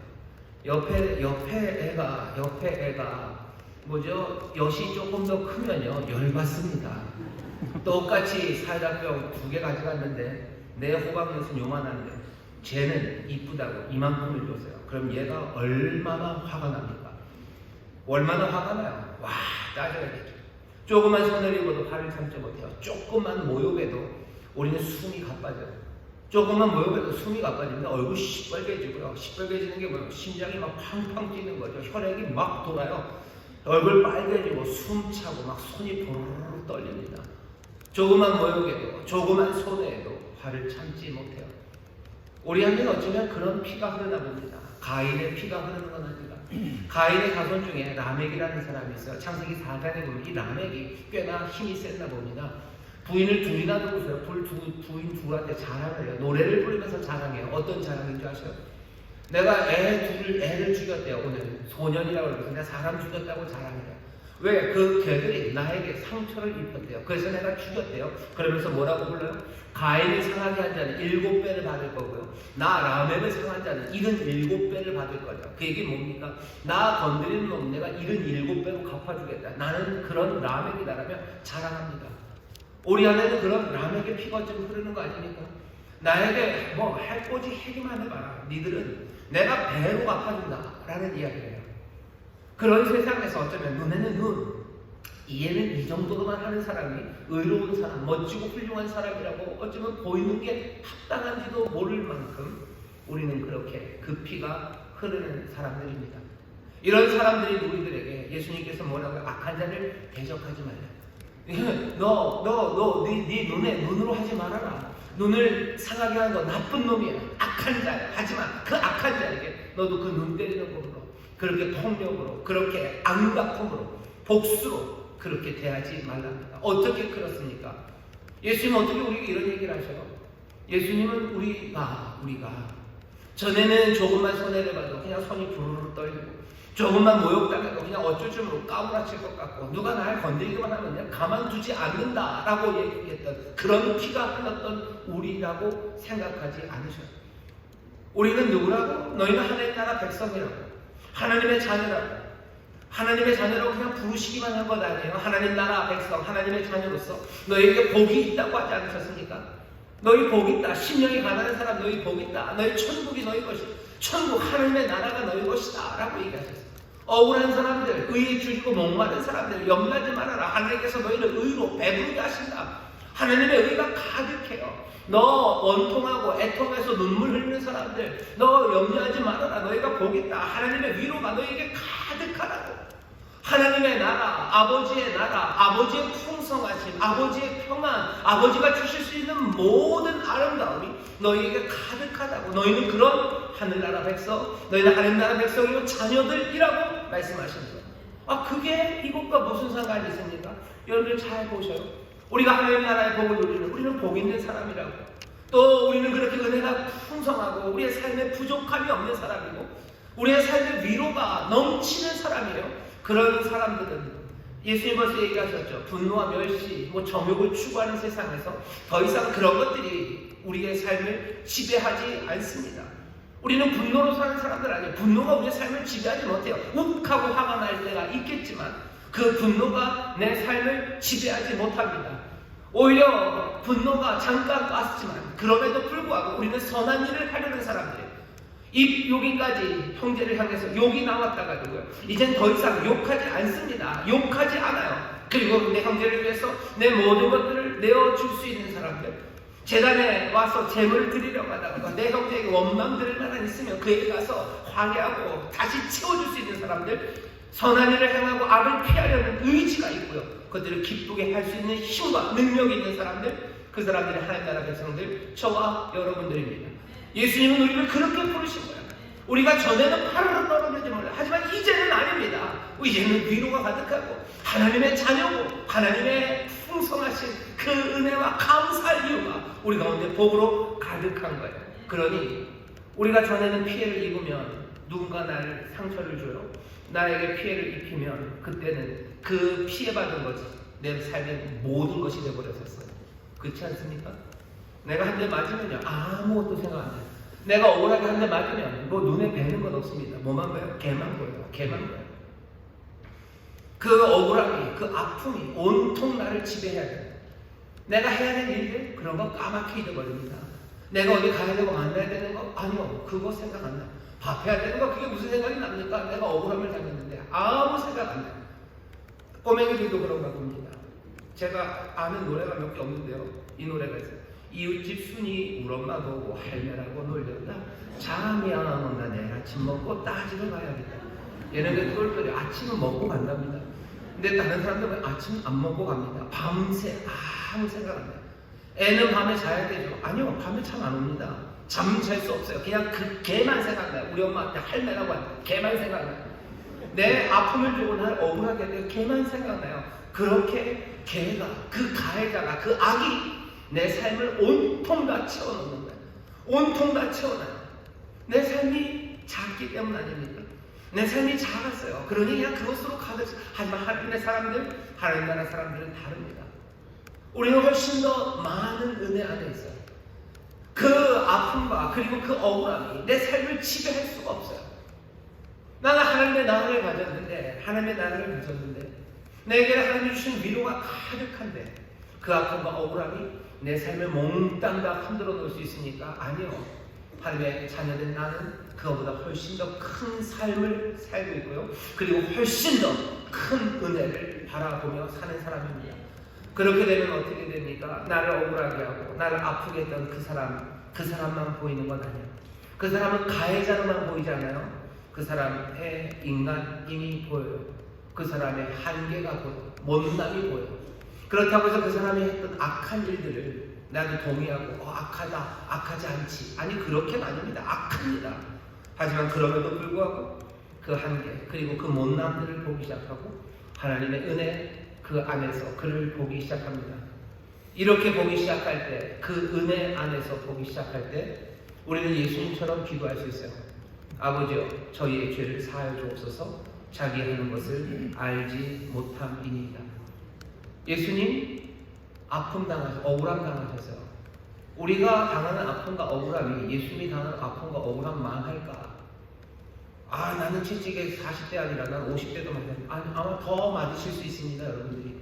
A: 옆에 애가 엿이 조금 더 크면요 열받습니다. 똑같이 사이다병 2개 가져갔는데 내 호박엿은 요만한데 쟤는 이쁘다고 이만큼을 줬어요. 그럼 얘가 얼마나 화가 납니까? 얼마나 화가 나요? 와, 따져야겠죠. 조그만 손해를 입어도 화를 참지 못해요. 조그만 모욕에도 우리는 숨이 가빠져요. 조그만 모욕에도 숨이 가빠집니다. 얼굴 시뻘개지고요. 시뻘개지는 게 뭐예요? 심장이 막 팡팡 뛰는 거죠. 혈액이 막 돌아요. 얼굴 빨개지고 숨 차고 막 손이 보르르 떨립니다. 조그만 모욕에도 조그만 손해에도 화를 참지 못해요. 우리한테는 어쩌면 그런 피가 흐르나 봅니다. 가인의 피가 흐르는 건 아닙니다. 가인의 자손 중에 라멕이라는 사람이 있어요. 창세기 4장에 보면 이 라멕이 꽤나 힘이 셌나 봅니다. 부인을 둘이나 두고서요. 부인 둘한테 자랑을 해요. 노래를 부르면서 자랑해요. 어떤 자랑인 줄 아세요? 내가 애를 죽였대요. 오늘 소년이라고 그러면서 내가 사람 죽였다고 자랑해요. 왜? 그 개들이 나에게 상처를 입혔대요. 그래서 내가 죽였대요. 그러면서 뭐라고 불러요? 가인을 상하게 한 자는 7배를 받을 거고요. 나 라멕을 상한 자는 77배를 받을 거죠. 그 얘기 뭡니까? 나 건드리는 놈 내가 77배로 갚아주겠다. 나는 그런 라멕이다라며 자랑합니다. 우리 안에는 그런 라멕의 피가 좀 흐르는 거 아닙니까? 나에게 해코지 해기만 해봐라. 니들은 내가 배로 갚아준다 라는 이야기예요. 그런 세상에서 어쩌면 눈에는 눈, 이해는 이 정도로만 하는 사람이 의로운 사람, 멋지고 훌륭한 사람이라고 어쩌면 보이는 게 합당한지도 모를 만큼 우리는 그렇게 그 피가 흐르는 사람들입니다. 이런 사람들이 우리들에게 예수님께서 뭐라고요? 악한 자를 대적하지 말라. 네 눈에 눈으로 하지 말아라. 눈을 상하게 하는 건 나쁜 놈이야. 악한 자야. 하지만 그 악한 자에게 너도 그 눈 때리는 걸로 그렇게 폭력으로, 그렇게 안갚음으로, 복수로 그렇게 대하지 말랍니다. 어떻게 그렇습니까? 예수님은 어떻게 우리에게 이런 얘기를 하셔요? 예수님은 우리가 전에는 조금만 손해를 봐도 그냥 손이 부르르 떨리고, 조금만 모욕당해도 그냥 어쩔 줄 모르고 까무라칠 것 같고, 누가 날 건드리기만 하면 그냥 가만두지 않는다라고 얘기했던, 그런 피가 흘렀던 우리라고 생각하지 않으셔요. 우리는 누구라고? 너희는 하나님의 나라 백성이라고, 하나님의 자녀라고. 하나님의 자녀라고 그냥 부르시기만 한 것 아니에요. 하나님 나라 백성, 하나님의 자녀로서 너희에게 복이 있다고 하지 않으셨습니까? 너희 복 있다. 심령이 가난한 사람 너희 복 있다. 너희 천국이 너희 것이다. 천국 하나님의 나라가 너희 것이다 라고 얘기하셨어요. 억울한 사람들, 의에 줄이고 목마른 사람들 염려하지 말아라. 하나님께서 너희를 의로 배부르게 하신다. 하나님의 의가 가득해요. 너 원통하고 애통해서 눈물 흘리는 사람들, 너 염려하지 말아라. 너희가 복 있다. 하나님의 위로가 너희에게 가득하다고. 하나님의 나라, 아버지의 나라, 아버지의 풍성하심, 아버지의 평안, 아버지가 주실 수 있는 모든 아름다움이 너희에게 가득하다고. 너희는 그런 하늘나라 백성, 너희는 하늘나라 백성이고 자녀들이라고 말씀하시는 거예요. 그게 이것과 무슨 상관이 있습니까? 여러분들 잘 보셔요. 우리가 하나님 나라의 복을 누리는, 우리는 복 있는 사람이라고. 또 우리는 그렇게 은혜가 풍성하고 우리의 삶에 부족함이 없는 사람이고 우리의 삶에 위로가 넘치는 사람이에요. 그런 사람들은 예수님 벌써 얘기하셨죠. 분노와 멸시, 정욕을 추구하는 세상에서 더 이상 그런 것들이 우리의 삶을 지배하지 않습니다. 우리는 분노로 사는 사람들 아니에요. 분노가 우리의 삶을 지배하지 못해요. 욱하고 화가 날 때가 있겠지만 그 분노가 내 삶을 지배하지 못합니다. 오히려 분노가 잠깐 왔지만 그럼에도 불구하고 우리는 선한 일을 하려는 사람들이에요. 여기까지 형제를 향해서 욕이 나왔다가도요, 이젠 더 이상 욕하지 않습니다. 욕하지 않아요. 그리고 내 형제를 위해서 내 모든 것들을 내어줄 수 있는 사람들, 재단에 와서 재물을 드리려고 하다가 내 형제에게 원망 들을 만한 있으면 그에게 가서 화해하고 다시 채워줄 수 있는 사람들, 선한 일을 행하고 악을 피하려는 의지가 있고요, 그것들을 기쁘게 할 수 있는 힘과 능력이 있는 사람들, 그 사람들이 하나님 나라 백성들, 저와 여러분들입니다. 예수님은 우리를 그렇게 부르신 거예요. 우리가 전에는 파르르 떨어지지 몰라요. 하지만 이제는 아닙니다. 이제는 위로가 가득하고 하나님의 자녀고 하나님의 풍성하신 그 은혜와 감사할 이유가 우리 가운데 복으로 가득한 거예요. 그러니 우리가 전에는 피해를 입으면 누군가 나를 상처를 줘요. 나에게 피해를 입히면 그때는 그 피해받은 것이 내 삶의 모든 것이 되어버렸었어요. 그렇지 않습니까? 내가 한 대 맞으면요, 아무것도 생각 안 해요. 내가 억울하게 한 대 맞으면 눈에 뵈는 건 없습니다. 뭐만 봐요? 개만 보여요. 개만 보여요. 그 억울함이, 그 아픔이 온통 나를 지배해야 돼요. 내가 해야 될 일들, 그런 거 까맣게 잊어버립니다. 내가 어디 가야 되고 만나야 되는 거? 아니요. 그거 생각 안 나요. 밥 해야 되는 거? 그게 무슨 생각이 납니까? 내가 억울함을 당했는데 아무 생각 안 나요. 꼬맹이들도 그런가 봅니다. 제가 아는 노래가 몇 개 없는데요. 이 노래가 있어요. 이웃집 순이 우리 엄마 보고 할매라고 놀렸다. 잠이 안 온다. 내일 아침 먹고 따지러 가야겠다. 얘네들 똘똘이 아침은 먹고 간답니다. 근데 다른 사람들은 아침 안 먹고 갑니다. 밤새 아무 생각 안 해요. 애는 밤에 자야 되죠. 아니요, 밤에 잠 안 옵니다. 잠 잘 수 없어요. 그냥 그 개만 생각나요. 우리 엄마한테 할매라고 하는데 개만 생각나요. 내 아픔을 주고 날 억울하게 해도 개만 생각나요. 그렇게 개가, 그 가해자가, 그 악이 내 삶을 온통 다 채워놓는 거예요. 온통 다 채워놔요. 내 삶이 작기 때문 아닙니까? 내 삶이 작았어요. 그러니 그냥 그것으로 가득. 하지만 하나님의 사람들, 하나님 나라 사람들은 다릅니다. 우리는 훨씬 더 많은 은혜 안에 있어요. 그 아픔과 그리고 그 억울함이 내 삶을 지배할 수가 없어요. 나는 하나님의 나라를 가졌는데, 내게 하나님 주신 위로가 가득한데 그 아픔과 억울함이 내 삶을 몽땅 다 흔들어 놓을 수 있으니까 아니요. 하나님의 자녀된 나는 그거보다 훨씬 더 큰 삶을 살고 있고요. 그리고 훨씬 더 큰 은혜를 바라보며 사는 사람입니다. 그렇게 되면 어떻게 됩니까? 나를 억울하게 하고 나를 아프게 했던 그 사람만 보이는 건 아니에요. 그 사람은 가해자로만 보이잖아요. 그 사람의 인간임이 보여요. 그 사람의 한계가 보여요. 못남이 보여요. 그렇다고 해서 그 사람이 했던 악한 일들을 나도 동의하고 악하지 않지. 아니, 그렇게는 아닙니다. 악합니다. 하지만 그럼에도 불구하고 그 한계, 그리고 그 못남들을 보기 시작하고 하나님의 은혜 그 안에서 그를 보기 시작합니다. 이렇게 보기 시작할 때, 그 은혜 안에서 보기 시작할 때 우리는 예수님처럼 기도할 수 있어요. 아버지여, 저희의 죄를 사하여 주옵소서. 자기 하는 것을 알지 못함이니이다. 예수님 아픔 당하셔서, 억울함 당하셔서요. 우리가 당하는 아픔과 억울함이 예수님이 당하는 아픔과 억울함만 할까? 나는 채찍에 40대 아니라 난 50대도 맞았는데, 아마 더 맞으실 수 있습니다, 여러분들이.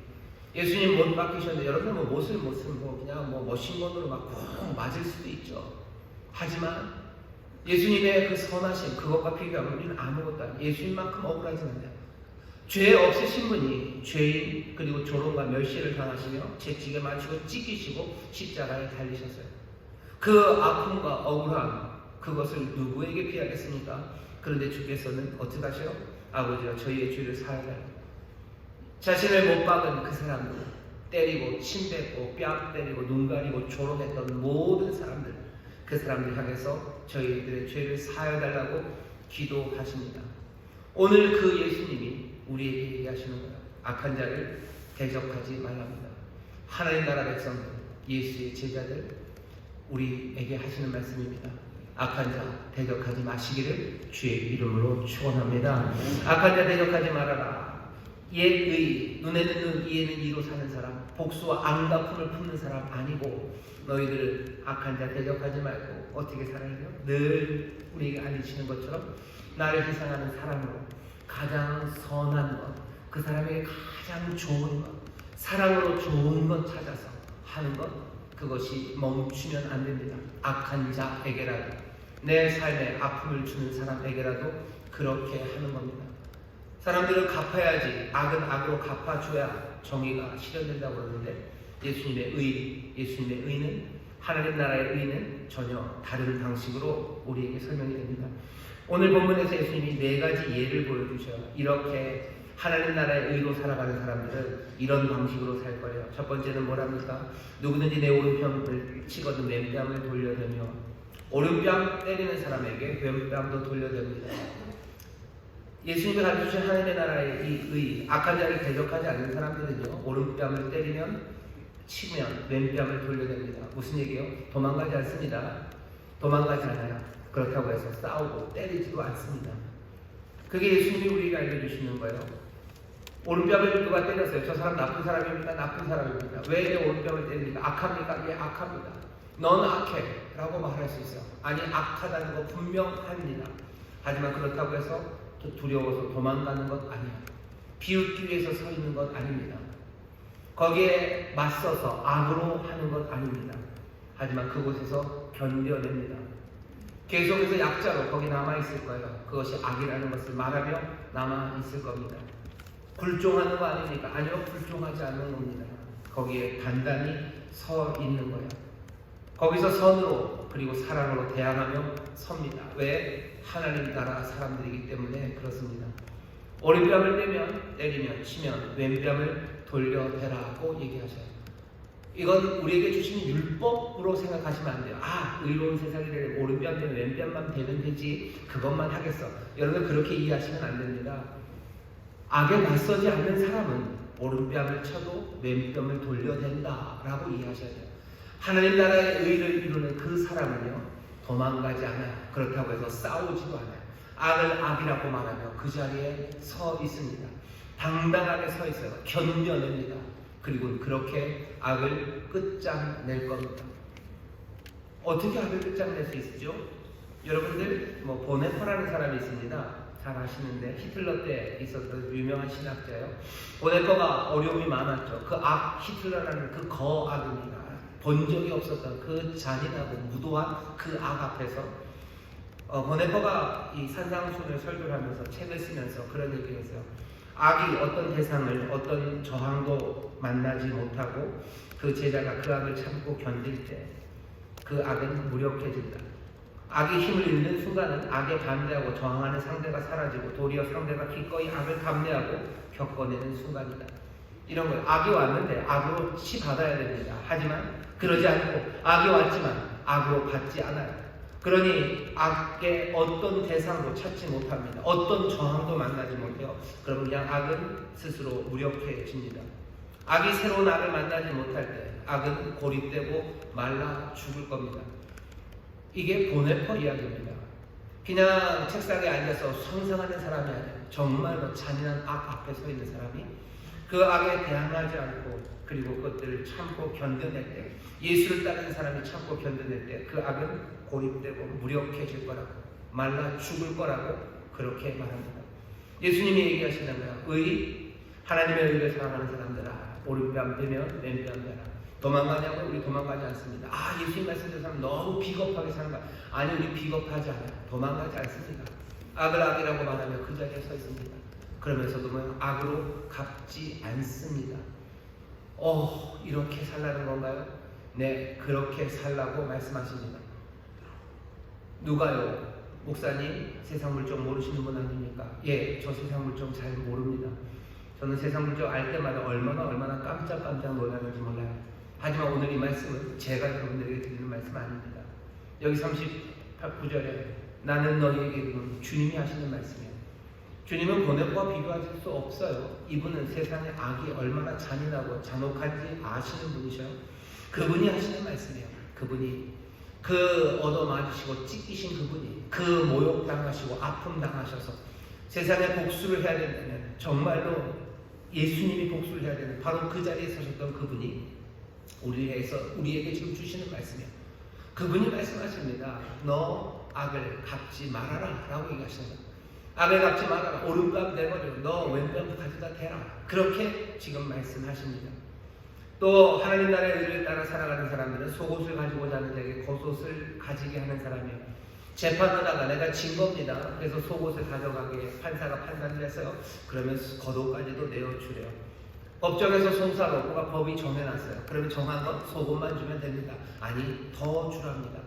A: 예수님 못 맡기셨는데, 여러분 뭐 못을 그냥 머신건으로 막 쿵 맞을 수도 있죠. 하지만 예수님의 그 선하심, 그것과 비교하면 우리는 아무것도 아니에요. 예수님만큼 억울하지 않아요. 죄 없으신 분이 죄인 그리고 조롱과 멸시를 당하시며 채찍에 맞추고 찢기시고 십자가에 달리셨어요. 그 아픔과 억울함, 그것을 누구에게 피하겠습니까? 그런데 주께서는 어떻게 하셔요? 아버지여, 저희의 죄를 사하여 자신을 못 박은 그 사람들, 때리고 침 뱉고 뺨 때리고 눈 가리고 조롱했던 모든 사람들, 그 사람들 향해서 저희들의 죄를 사하여 달라고 기도하십니다. 오늘 그 예수님이 우리에게 얘기하시는 거예요. 악한 자를 대적하지 말랍니다. 하나님 나라 백성들, 예수의 제자들, 우리에게 하시는 말씀입니다. 악한 자 대적하지 마시기를 주의 이름으로 축원합니다. 악한 자 대적하지 말아라. 옛의, 눈에는 눈, 이에는 이로 사는 사람, 복수와 앙다품을 품는 사람 아니고, 너희들은 악한 자 대적하지 말고 어떻게 살아야 돼요? 늘 우리에게 알리시는 것처럼 나를 희생하는 사람으로 가장 선한 것, 그 사람에게 가장 좋은 것, 사랑으로 좋은 것 찾아서 하는 것, 그것이 멈추면 안 됩니다. 악한 자에게라도, 내 삶에 아픔을 주는 사람에게라도 그렇게 하는 겁니다. 사람들은 갚아야지, 악은 악으로 갚아줘야 정의가 실현된다고 그러는데, 예수님의 의는, 하나님 나라의 의는 전혀 다른 방식으로 우리에게 설명이 됩니다. 오늘 본문에서 예수님이 4가지 예를 보여주셔요. 이렇게 하나님 나라의 의로 살아가는 사람들은 이런 방식으로 살 거예요. 첫 번째는 뭐랍니까? 누구든지 내 오른편을 치거든 왼뺨을 돌려대며, 오른뺨 때리는 사람에게 왼뺨도 돌려댑니다. 예수님이 가르쳐주신 하나님의 나라의 이 의, 악한 자를 대적하지 않는 사람들은요, 오른뺨을 때리면, 치면 왼뺨을 돌려댑니다. 무슨 얘기예요? 도망가지 않습니다. 도망가지 않아요. 그렇다고 해서 싸우고 때리지도 않습니다. 그게 예수님이 우리에게 알려주시는 거예요. 오른뺨을 누가 때렸어요? 저 사람 나쁜 사람입니다. 나쁜 사람입니다. 왜 내 오른뺨을 때립니까? 악합니까? 예, 악합니다. 넌 악해 라고 말할 수 있어요. 아니, 악하다는 거 분명합니다. 하지만 그렇다고 해서 또 두려워서 도망가는 것 아니에요. 비웃기 위해서 서 있는 것 아닙니다. 거기에 맞서서 악으로 하는 것 아닙니다. 하지만 그곳에서 견뎌냅니다. 계속해서 약자로 거기 남아있을 거예요. 그것이 악이라는 것을 말하며 남아있을 겁니다. 굴종하는 거 아닙니까? 아니요, 굴종하지 않는 겁니다. 거기에 단단히 서 있는 거예요. 거기서 선으로 그리고 사랑으로 대항하며 섭니다. 왜? 하나님 나라 사람들이기 때문에 그렇습니다. 오른뺨을 때리면 치면 왼뺨을 돌려대라고 얘기하셔요. 이건 우리에게 주신 율법으로 생각하시면 안 돼요. 의로운 세상이 되면 오른뺨 되면 왼뺨만 되면 되지, 그것만 하겠어. 여러분 그렇게 이해하시면 안 됩니다. 악에 맞서지 않는 사람은 오른뺨을 쳐도 왼뺨을 돌려댄다라고 이해하셔야 돼요. 하나님 나라의 의를 이루는 그 사람은요, 도망가지 않아요. 그렇다고 해서 싸우지도 않아요. 악을 악이라고 말하며 그 자리에 서 있습니다. 당당하게 서 있어요. 견뎌냅니다. 그리고 그렇게 악을 끝장낼 겁니다. 어떻게 악을 끝장낼 수 있죠? 여러분들 보네퍼라는 사람이 있습니다. 잘 아시는데 히틀러 때 있었던 유명한 신학자예요. 보네퍼가 어려움이 많았죠. 그 히틀러라는 그 거악입니다. 본 적이 없었던 그 잔인하고 무도한 그 악 앞에서 보네퍼가 이 산상수훈을 설교를 하면서 책을 쓰면서 그런 얘기를 했어요. 악이 어떤 대상을, 어떤 저항도 만나지 못하고 그 제자가 그 악을 참고 견딜 때 그 악은 무력해진다. 악이 힘을 잃는 순간은 악에 반대하고 저항하는 상대가 사라지고 도리어 상대가 기꺼이 악을 감내하고 겪어내는 순간이다. 이런 거예요. 악이 왔는데 악으로 치받아야 됩니다. 하지만 그러지 않고 악이 왔지만 악으로 받지 않아요. 그러니 악의 어떤 대상도 찾지 못합니다. 어떤 저항도 만나지 못해요. 그럼 그냥 악은 스스로 무력해집니다. 악이 새로운 악을 만나지 못할 때 악은 고립되고 말라 죽을 겁니다. 이게 보네퍼 이야기입니다. 그냥 책상에 앉아서 상상하는 사람이 아니라 정말로 잔인한 악 앞에 서 있는 사람이 그 악에 대항하지 않고 그리고 그것들을 참고 견뎌낼 때, 예수를 따르는 사람이 참고 견뎌낼 때 그 악은 고립되고 무력해질 거라고, 말라 죽을 거라고 그렇게 말합니다. 예수님이 얘기하시는 거예요. 하나님의 의를 사랑하는 사람들아, 오른뺨 되면 왼뺨 되라. 도망가냐고? 우리 도망가지 않습니다. 예수님 말씀드린 사람 너무 비겁하게 사는 거야. 아니, 우리 비겁하지 않아요. 도망가지 않습니다. 악을 악이라고 말하며 그 자리에 서 있습니다. 그러면서도 뭐 악으로 갚지 않습니다. 이렇게 살라는 건가요? 네, 그렇게 살라고 말씀하십니다. 누가요? 목사님, 세상 물정 모르시는 분 아닙니까? 예, 저 세상 물정 잘 모릅니다. 저는 세상 물정 알 때마다 얼마나 깜짝 놀라는지 몰라요. 하지만 오늘 이 말씀은 제가 여러분들에게 드리는 말씀 아닙니다. 여기 39절에 나는 너희에게 이르노니, 주님이 하시는 말씀이에요. 주님은 보네퍼와 비교하실 수 없어요. 이분은 세상의 악이 얼마나 잔인하고 잔혹한지 아시는 분이셔요. 그분이 하시는 말씀이에요. 그분이 그 얻어맞으시고 찢기신 그분이 그 모욕당하시고 아픔당하셔서 세상에 복수를 해야 된다면, 정말로 예수님이 복수를 해야 되는 바로 그 자리에 서셨던 그분이 우리에게 지금 주시는 말씀이에요. 그분이 말씀하십니다. 너 악을 갚지 말아라 라고 얘기하십니다. 악을 갚지 말아라. 오른뺨 내버려. 너 왼뺨 가져다 대라. 그렇게 지금 말씀하십니다. 또 하나님 나라의 의를 따라 살아가는 사람들은 속옷을 가지고 자는 자에게 겉옷을 가지게 하는 사람이에요. 재판하다가 내가 진 겁니다. 그래서 속옷을 가져가게 판사가 판단을 했어요. 그러면 겉옷까지도 내어주래요. 법정에서 송사로 뭐가 법이 정해놨어요. 그러면 정한 건 속옷만 주면 됩니다. 아니, 더 주랍니다.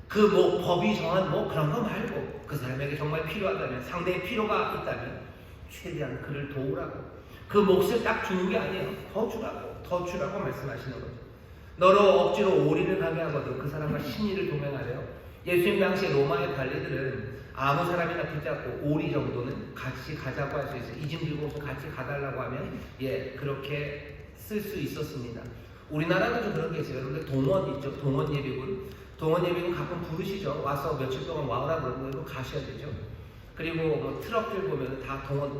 A: 법이 정한 그런 거 말고 그 사람에게 정말 필요하다면, 상대의 필요가 있다면 최대한 그를 도우라고, 그 몫을 딱 주는 게 아니에요. 더 주라고 말씀하시는 거죠. 너로 억지로 오리를 가게 하거든 그 사람과 심리를 동행하래요. 예수님 당시에 로마의 관리들은 아무 사람이나 붙잡고 오리 정도는 같이 가자고 할 수 있어요. 이 짐 들고 오서 같이 가달라고 하면 그렇게 쓸 수 있었습니다. 우리나라도 좀 그런 게 있어요. 여러분들 동원 있죠. 동원 예비군 가끔 부르시죠. 와서 며칠 동안 와오라 그러고 가셔야 되죠. 그리고 트럭들 보면 다 동원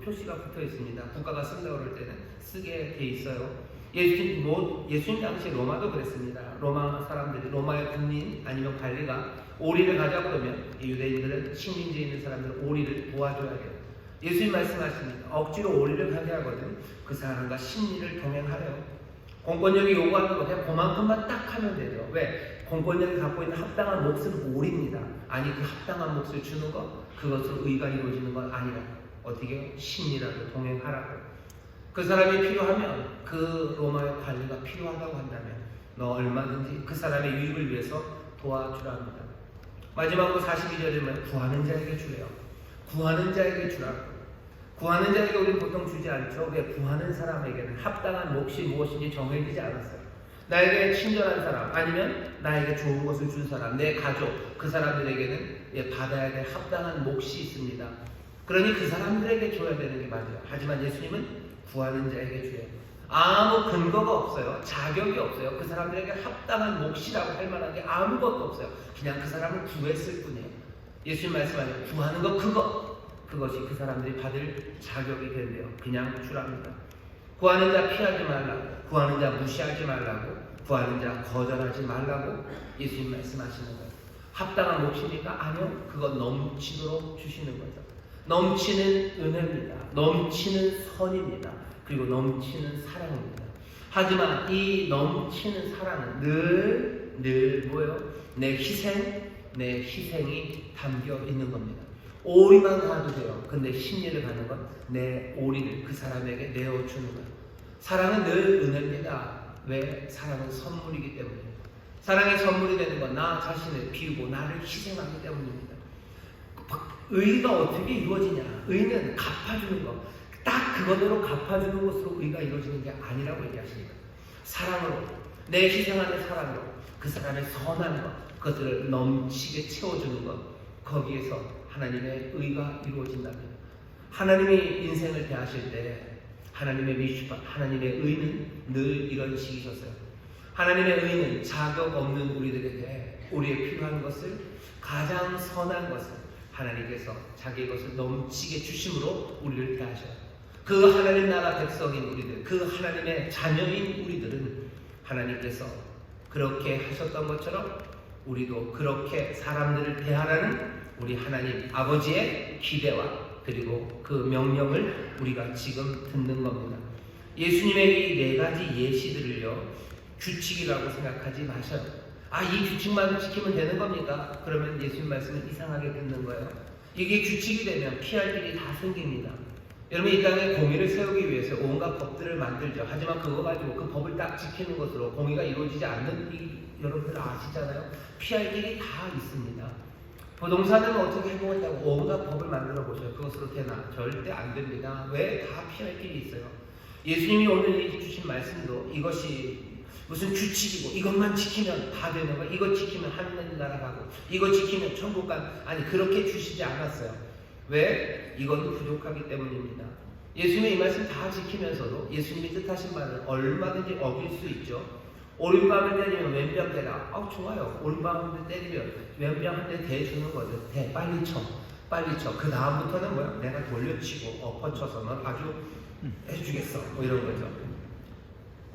A: 표시가 붙어 있습니다. 국가가 쓴다 그럴 때는 쓰게 돼 있어요. 예수님 당시 로마도 그랬습니다. 로마 사람들이, 로마의 국민 아니면 관리가 오리를 가자 그러면 유대인들은, 식민지에 있는 사람들은 오리를 도와줘야 돼요. 예수님 말씀하십니다. 억지로 오리를 가게 하거든 그 사람과 심리를 동행하래요. 공권력이 요구하는 거 그냥 그만큼만 딱 하면 되죠. 왜? 공권력이 갖고 있는 합당한 몫은 오리입니다. 아니, 그 합당한 몫을 주는 것, 그것으로 의가 이루어지는 건 아니라 어떻게 심리라도 동행하라고. 그 사람이 필요하면, 그 로마의 관리가 필요하다고 한다면 너 얼마든지 그 사람의 유익을 위해서 도와주라 합니다. 마지막으로 42절에 보면 구하는 자에게 주래요. 구하는 자에게 주라고. 구하는 자에게 우리는 보통 주지 않죠. 왜? 구하는 사람에게는 합당한 몫이 무엇인지 정해지지 않았어요. 나에게 친절한 사람, 아니면 나에게 좋은 것을 준 사람, 내 가족, 그 사람들에게는 받아야 될 합당한 몫이 있습니다. 그러니 그 사람들에게 줘야 되는 게 맞아요. 하지만 예수님은 구하는 자에게 주래요. 아무 근거가 없어요. 자격이 없어요. 그 사람들에게 합당한 몫이라고 할 만한 게 아무것도 없어요. 그냥 그 사람을 구했을 뿐이에요. 예수님 말씀하세요. 구하는 거 그것이 그 사람들이 받을 자격이 된대요. 그냥 주랍니다. 구하는 자 피하지 말라고, 구하는 자 무시하지 말라고, 구하는 자 거절하지 말라고 예수님 말씀하시는 거예요. 합당한 몫입니까? 아니요. 그건 넘치도록 주시는 거죠. 넘치는 은혜입니다. 넘치는 선입니다. 그리고 넘치는 사랑입니다. 하지만 이 넘치는 사랑은 늘 뭐예요? 내 희생이 담겨 있는 겁니다. 오리만 가도 돼요. 근데 심리를 가는 건 내 오리를 그 사람에게 내어주는 거예요. 사랑은 늘 은혜입니다. 왜? 사랑은 선물이기 때문이에요. 사랑의 선물이 되는 건 나 자신을 비우고 나를 희생하기 때문입니다. 의가 어떻게 이루어지냐? 의는 갚아주는 것. 딱 그것으로 갚아주는 것으로 의가 이루어지는 게 아니라고 얘기하십니다. 사랑으로. 내 희생하는 사랑으로 그 사람의 선한 것, 그것들을 넘치게 채워주는 것, 거기에서 하나님의 의가 이루어진다면, 하나님이 인생을 대하실 때 하나님의 미슈파, 하나님의 의는 늘 이런 식이셨어요. 하나님의 의는 자격 없는 우리들에게 우리의 필요한 것을, 가장 선한 것을 하나님께서 자기의 것을 넘치게 주심으로 우리를 대하셔요. 그 하나님 나라 백성인 우리들, 그 하나님의 자녀인 우리들은 하나님께서 그렇게 하셨던 것처럼 우리도 그렇게 사람들을 대하라는 우리 하나님 아버지의 기대와 그리고 그 명령을 우리가 지금 듣는 겁니다. 예수님의 이 4가지 예시들을요, 규칙이라고 생각하지 마셔요. 이 규칙만 지키면 되는 겁니까? 그러면 예수님 말씀을 이상하게 듣는 거예요. 이게 규칙이 되면 피할 일이 다 생깁니다. 여러분, 이 땅에 공의를 세우기 위해서 온갖 법들을 만들죠. 하지만 그거 가지고 그 법을 딱 지키는 것으로 공의가 이루어지지 않는 여러분들 아시잖아요. 피할 일이 다 있습니다. 부동산은 어떻게 해보겠다고 온갖 법을 만들어 보셔요. 그것으로 되나? 절대 안 됩니다. 왜? 다 피할 길이 있어요. 예수님이 오늘 주신 말씀도 이것이 무슨 규칙이고 이것만 지키면 다 되는 거야. 이거 지키면 하나님 나라 가고 이거 지키면 천국 간, 아니 그렇게 주시지 않았어요. 왜? 이건 부족하기 때문입니다. 예수님의 이 말씀 다 지키면서도 예수님이 뜻하신 말을 얼마든지 어길 수 있죠. 오른밤을 때리면 왼병 대라. 좋아요. 오른밤을 때리면 왼병 한 대 대주는 거죠. 빨리 쳐. 빨리 쳐. 그 다음부터는 뭐야? 내가 돌려치고 엎어쳐서 넌 아주 해주겠어. 뭐 이런 거죠.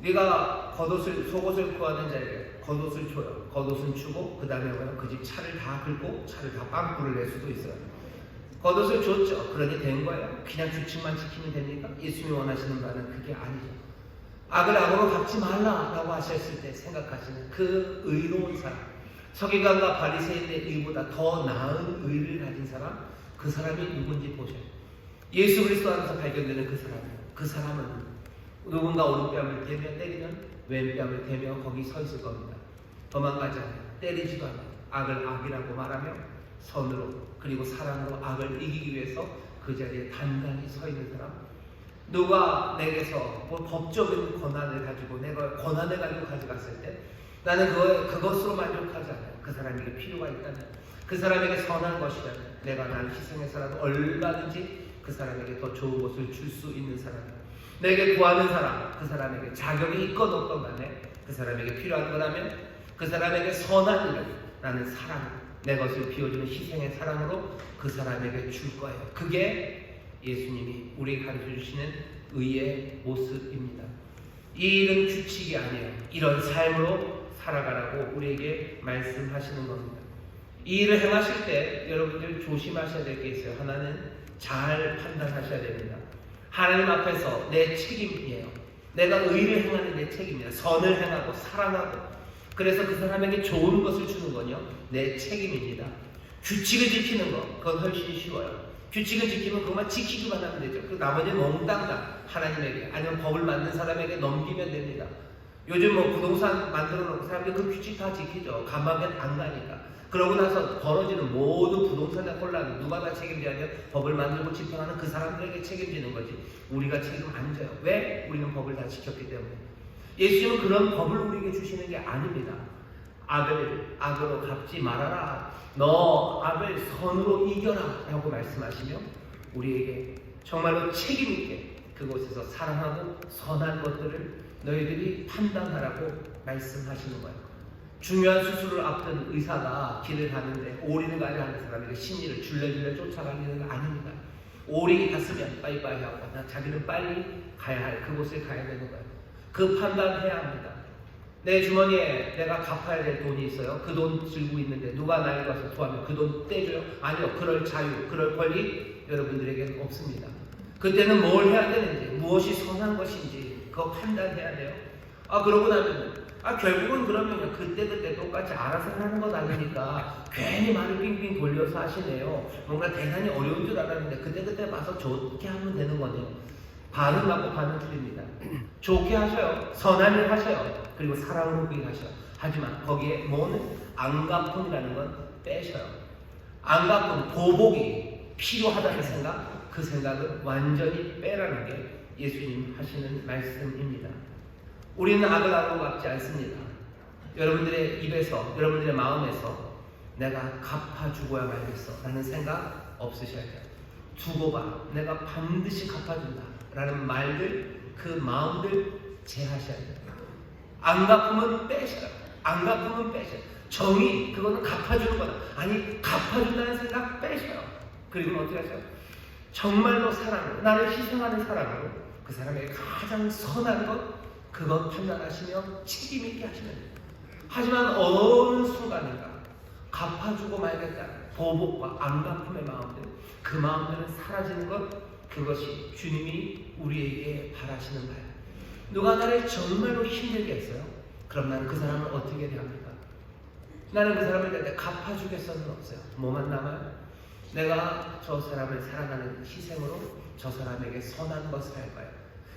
A: 네가 속옷을 구하는 자에게 겉옷을 줘요. 겉옷은 주고 그 다음에 뭐야? 그 집 차를 다 긁고 차를 다 빵꾸를 낼 수도 있어요. 겉옷을 줬죠. 그러니 된 거예요. 그냥 규칙만 지키면 됩니까? 예수님이 원하시는 바는 그게 아니죠. 악을 악으로 갚지 말라라고 하셨을 때 생각하시는 그 의로운 사람, 서기관과 바리새인의 의보다 더 나은 의를 가진 사람, 그 사람이 누군지 보셔요. 예수 그리스도 안에서 발견되는 그 사람이에요. 그 사람은 누군가 오른뺨을 때리면 왼뺨을 대며 거기 서 있을 겁니다. 도망가지 않아요. 때리지도 않아요. 악을 악이라고 말하며 선으로 그리고 사랑으로 악을 이기기 위해서 그 자리에 단단히 서 있는 사람. 누가 내게서 법적인 권한을 가지고 내가 권한을 가지고 가져갔을 때 나는 그것으로 만족하지 않아요. 그 사람에게 필요가 있다면, 그 사람에게 선한 것이라면 내가 나를 희생해서라도 얼마든지 그 사람에게 더 좋은 것을 줄 수 있는 사람, 내게 구하는 사람, 그 사람에게 자격이 있건 없건 간에 그 사람에게 필요한 거라면 그 사람에게 선한 일을 나는 사랑, 내 것을 비워주는 희생의 사랑으로 그 사람에게 줄 거예요. 그게 예수님이 우리에게 가르쳐주시는 의의 모습입니다. 이 일은 규칙이 아니에요. 이런 삶으로 살아가라고 우리에게 말씀하시는 겁니다. 이 일을 행하실 때 여러분들 조심하셔야 될 게 있어요. 하나는 잘 판단하셔야 됩니다. 하나님 앞에서 내 책임이에요. 내가 의를 행하는 내 책임이에요. 선을 행하고 사랑하고, 그래서 그 사람에게 좋은 것을 주는 건요, 내 책임입니다. 규칙을 지키는 거, 그건 훨씬 쉬워요. 규칙을 지키면 그것만 지키기만 하면 되죠. 그 나머지는 몽땅 하나님에게 아니면 법을 만든 사람에게 넘기면 됩니다. 요즘 부동산 만들어 놓고 사람들이 그 규칙 다 지키죠. 가면 안 가니까. 그러고 나서 벌어지는 모든 부동산의 혼란은 누가 다 책임져야 돼요? 법을 만들고 집행하는 그 사람들에게 책임지는 거지. 우리가 책임 안 져요. 왜? 우리는 법을 다 지켰기 때문에. 예수님은 그런 법을 우리에게 주시는 게 아닙니다. 악을 악으로 갚지 말아라. 너 악을 선으로 이겨라 라고 말씀하시며 우리에게 정말로 책임있게 그곳에서 사랑하고 선한 것들을 너희들이 판단하라고 말씀하시는 거예요. 중요한 수술을 앞둔 의사가 길을 가는데 오리를 가야 하는 사람에게 심리를 줄레줄레 쫓아가는 거 아닙니다. 오리 갔으면 빠이빠이 하고 자기는 빨리 가야 할 그곳에 가야 되는 거예요. 그 판단해야 합니다. 내 주머니에 내가 갚아야 될 돈이 있어요. 그 돈 들고 있는데 누가 나에게 와서 도와면 그 돈 떼줘요? 아니요. 그럴 자유, 그럴 권리 여러분들에게는 없습니다. 그때는 뭘 해야 되는지, 무엇이 선한 것인지 그거 판단해야 돼요. 그러고 나면 결국은 그러면요, 그때 똑같이 알아서 하는 것 아니니까 괜히 말을 빙빙 돌려서 하시네요. 뭔가 대단히 어려운 줄 알았는데 그때 봐서 좋게 하면 되는 거네요. 반은 맞고 반은 틀립니다. 좋게 하셔요. 선한 일 하셔요. 그리고 사랑으로 구인하셔요. 하지만 거기에 뭐는 안갚음이라는 건 빼셔요. 안갚음, 보복이 필요하다는 생각, 그 생각은 완전히 빼라는 게 예수님 하시는 말씀입니다. 우리는 악을 하고 갚지 않습니다. 여러분들의 입에서, 여러분들의 마음에서 내가 갚아주고야 말겠어 라는 생각 없으셔야 돼요. 두고 봐, 내가 반드시 갚아준다 라는 말들, 그 마음들 제하셔야 돼요. 안 갚으면 빼셔요. 안 갚으면 빼셔요. 정의, 그거는 갚아주는 거다. 아니, 갚아준다는 생각 빼셔요. 그리고 어떻게 하셔요? 정말로 사랑으로, 나를 희생하는 사랑으로 그 사람에게 가장 선한 것, 그것 판단하시며 책임 있게 하시면 돼요. 하지만 어느 순간인가 갚아주고 말겠다 보복과 안 갚음의 마음들, 그 마음들은 사라지는 것, 그것이 주님이 우리에게 바라시는 바예요. 누가 나를 정말로 힘들게 했어요? 그럼 나는 그 사람을 어떻게 대합니까? 나는 그 사람을 내가 갚아주겠어는 없어요. 뭐만 남아요? 내가 저 사람을 사랑하는 희생으로 저 사람에게 선한 것을 할 거예요.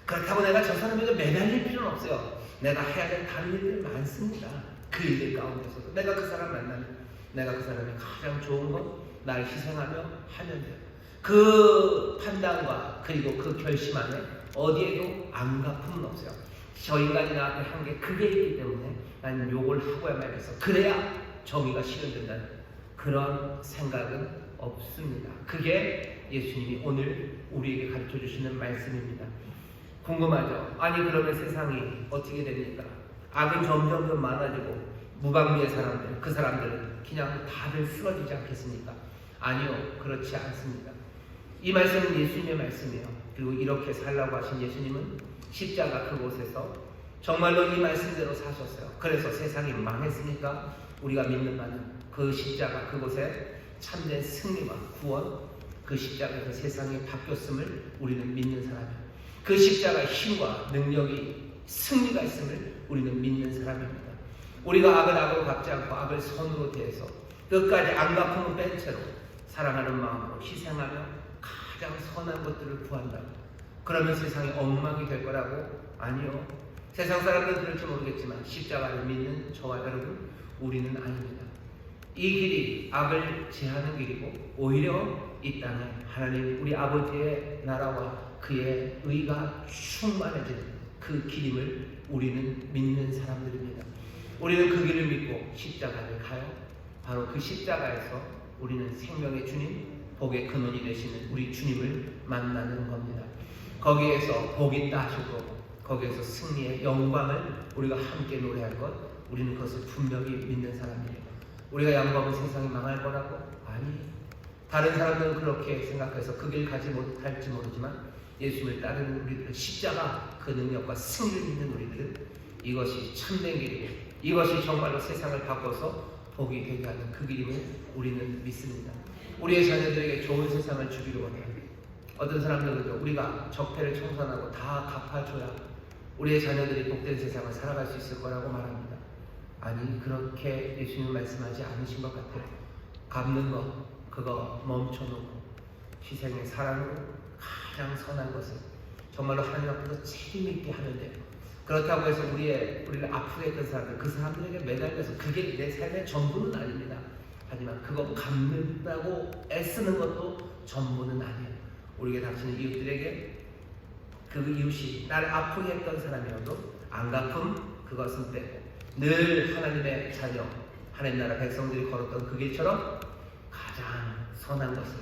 A: 그렇다고 내가 저 사람에게 매달릴 필요는 없어요. 내가 해야 될 다른 일들이 많습니다. 그 일들 가운데서도 내가 그 사람 만나면 내가 그 사람의 가장 좋은 것, 날 희생하며 하면 돼요. 그 판단과 그리고 그 결심 안에 어디에도 안 갚음은 없어요. 저 인간이 나한테 한 게 그게 있기 때문에 나는 욕을 하고야 말겠어. 그래야 정의가 실현된다는 그런 생각은 없습니다. 그게 예수님이 오늘 우리에게 가르쳐 주시는 말씀입니다. 궁금하죠? 아니 그러면 세상이 어떻게 됩니까? 악은 점점 더 많아지고 무방비의 사람들, 그 사람들은 그냥 다들 쓰러지지 않겠습니까? 아니요, 그렇지 않습니다. 이 말씀은 예수님의 말씀이에요. 그리고 이렇게 살라고 하신 예수님은 십자가 그곳에서 정말로 이 말씀대로 사셨어요. 그래서 세상이 망했으니까 우리가 믿는 바는 그 십자가 그곳에 참된 승리와 구원, 그 십자가에서 세상이 바뀌었음을 우리는 믿는 사람이에요. 그 십자가의 힘과 능력이 승리가 있음을 우리는 믿는 사람입니다. 우리가 악을 악으로 갚지 않고 악을 선으로 대해서 끝까지 안 갚음은 뺀 채로 사랑하는 마음으로 희생하며 가장 선한 것들을 구한다. 그러면 세상이 엉망이 될 거라고? 아니요. 세상 사람들은 그럴지 모르겠지만 십자가를 믿는 저와 여러분, 우리는 아닙니다. 이 길이 악을 제하는 길이고 오히려 이 땅에 하나님 우리 아버지의 나라와 그의 의가 충만해지는 그 길임을 우리는 믿는 사람들입니다. 우리는 그 길을 믿고 십자가를 가요. 바로 그 십자가에서 우리는 생명의 주님, 복의 근원이 되시는 우리 주님을 만나는 겁니다. 거기에서 복이 있다 하실 거고 거기에서 승리의 영광을 우리가 함께 노래할 것, 우리는 그것을 분명히 믿는 사람이에요. 우리가 양보하면 세상이 망할 거라고? 아니, 다른 사람들은 그렇게 생각해서 그 길 가지 못할지 모르지만 예수님을 따르는 우리들은 십자가 그 능력과 승리를 믿는 우리들은 이것이 참된 길이고 이것이 정말로 세상을 바꿔서 복이 되게 하는 그 길임을 우리는 믿습니다. 우리의 자녀들에게 좋은 세상을 주기를 원해요. 어떤 사람들은 우리가 적폐를 청산하고 다 갚아줘야 우리의 자녀들이 복된 세상을 살아갈 수 있을 거라고 말합니다. 아니, 그렇게 예수님은 말씀하지 않으신 것 같아요. 갚는 것, 그거 멈춰놓고 희생의 사랑으로 가장 선한 것을 정말로 하나님 앞에서 책임 있게 하면 돼요. 그렇다고 해서 우리를 아프게 했던 사람들, 그 사람들에게 매달려서 그게 내 삶의 전부는 아닙니다. 하지만 그거 갚는다고 애쓰는 것도 전부는 아니에요. 우리에게 닥치는 이웃들에게 그 이웃이 나를 아프게 했던 사람이라도 안 갚음 그것은 빼고 늘 하나님의 자녀, 하나님 나라 백성들이 걸었던 그 길처럼 가장 선한 것을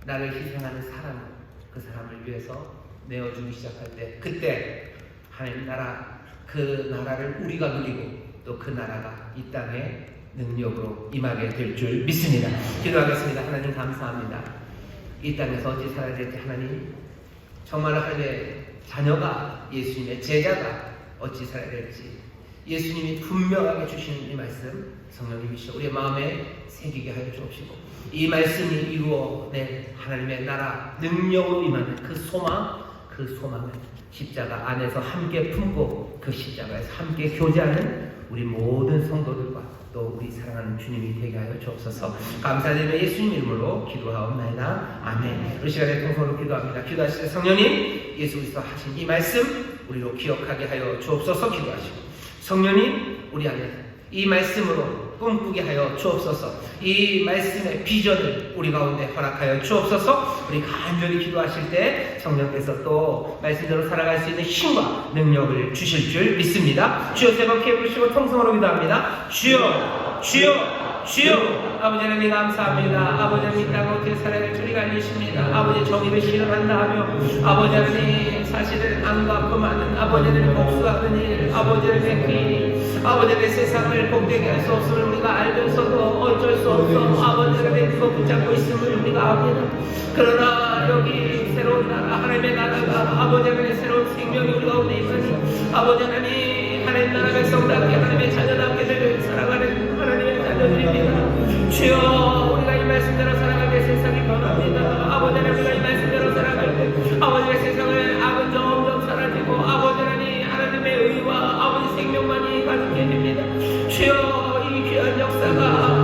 A: 나를 희생하는 사람, 그 사람을 위해서 내어주기 시작할 때 그때 하나님 나라, 그 나라를 우리가 누리고 또 그 나라가 이 땅에 능력으로 임하게 될 줄 믿습니다. 기도하겠습니다. 하나님 감사합니다. 이 땅에서 어찌 살아야 될지 하나님, 정말로 하나님의 자녀가, 예수님의 제자가 어찌 살아야 될지 예수님이 분명하게 주시는 이 말씀 성령님이시여 우리의 마음에 새기게 하여 주옵시고 이 말씀이 이루어낸 하나님의 나라 능력으로 임하는 그 소망을 십자가 안에서 함께 품고 그 십자가에서 함께 교제하는 우리 모든 성도들과 또 우리 사랑하는 주님이 되게 하여 주옵소서. 감사드리며 예수님 이름으로 기도하옵나이다. 아멘. 이 시간에 통성으로 기도합니다. 기도하실 때 성령님, 예수 그리스도 하신 이 말씀 우리로 기억하게 하여 주옵소서. 기도하시고 성령님, 우리 안에 이 말씀으로 꿈꾸게 하여 주옵소서. 이 말씀의 비전을 우리 가운데 허락하여 주옵소서. 우리 간절히 기도하실 때 성령께서 또 말씀대로 살아갈 수 있는 힘과 능력을 주실 줄 믿습니다. 주여 세 번 부르시고 통성으로 기도합니다. 주여 주여 주여. 아버지 하나님 감사합니다. 아버지 하나님 땅을 어떻게 살아야 될 줄이 알리십니다. 아버지 정의를 실현한다 하며 아버지 하나님 사실은 안 갚고 많은 아버지 하나님 복수하는 일, 아버지 하나님 그 일, 아버지 하나님 세상을 복되게 할 수 없음을 우리가 알면서도 어쩔 수 없어 아버지 하나님 그거 붙잡고 있음을 우리가 압니다. 그러나 여기 새로운 나라 하나님의 나라가 아버지 하나님 새로운 생명이 우리 가운데 있으니 아버지 하나님 하나님 나라 백성답게 하나님의 자녀답게 살아가는 하나님의 자녀들입니다. 주여 우리가 이 말씀대로 살아갈 때 세상이 변합니다. 아버지 하나님 우리가 이 말씀대로 살아갈 때 아버지의 세상을 악은 점점 사라지고 아버지 하나님의 의와 아버지 생명만이 가득해집니다. 주여 이 귀한 역사가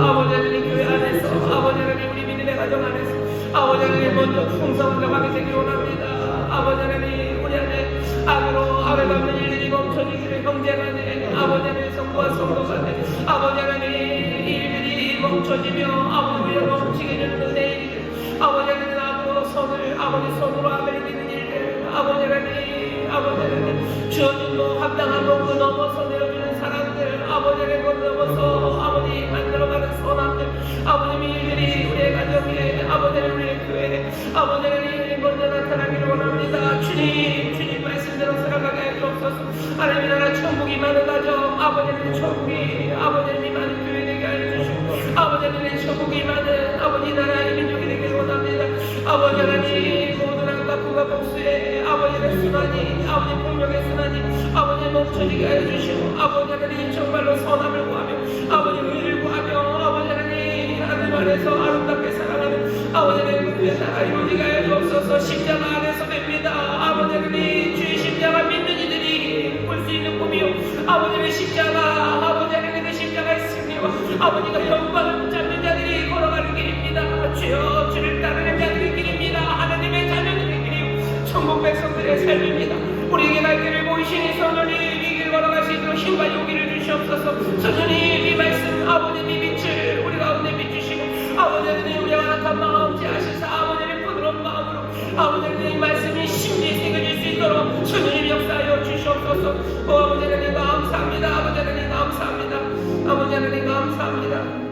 A: 아버지 하나님 교회 안에서 아버지 하나님 우리 믿음의 가정 안에서 아버지 하나님 먼저 풍성하게 되기 원합니다. 아버지 하나님 우리 안에 악으로 아뢰받는 일들이 멈춰지기를 형제간에 아버지 하나님 성부와 성도 간에 아버지 하나님 일들이 멈춰지며 아버지 우리가 멈추게 되는 은혜일 아버지 하나님 악으로 선을 아버지 손으로 아뢰는 일들 아버지 하나님 주어진 합당한 그 넘어서 내어주는 사람들 아버지 하나님 그 넘어서 아버지 만들어가는 선함들 아버지 일들이 우리의 가정에 아버지 하나님 우리의 교회에 아버지 하나님 먼저 나타나기를 원합니다. 주님 말씀대로 살아가게 해 주옵소서. 하나님 나라 천국이 많은 가정 아버지 하나님 천국이 아버지 하나님 많은 교회 되게 하여 주시고 아버지 하나님 천국이 많은 아버지 나라의 민족이 되기를 원합니다. 아버지 하나님 모든 악과 복수의 아버지 하나님 순환이 아버지 폭력의 순환이 아버지 멈춰지게 하여 주시고 아버지 하나님 정말로 선함을 구하며 아버지 의를 구하며 아버지 하나님 안에서 아름답게 살아가는 아버지 하나님 그 나라 이루어지게 하여 주옵소서. 십자가 안에서 됩니다. 아버지 하나님 주의 십자가 믿는 이들이 볼 수 있는 꿈이요 아버지의 십자가 아버지 하나님의 십자가의 승리와 아버지가 영광을 붙잡는 자들이 걸어가는 길입니다. 주여 주를 따르는 자들의 길입니다. 하나님의 자녀들의 길이요 천국 백성들의 삶입니다. 우리에게 갈 길을 보이시니 성령님 이 길 걸어갈 수 있도록 힘과 용기를 주시옵소서. 성령님 이 말씀 아버지의 빛을 우리 가운데 비추시고 아버지 하나님 우리와 약한 마음 제하시사 아버지 하나님 부드러운 마음으로 아버지 하나님 이 말씀이 심리에 새겨질 수 있도록 성령님 역사하여 주시옵소서. 아버지 하나님 감사합니다. 아버지 하나님 감사합니다. 아버지 하나님 감사합니다.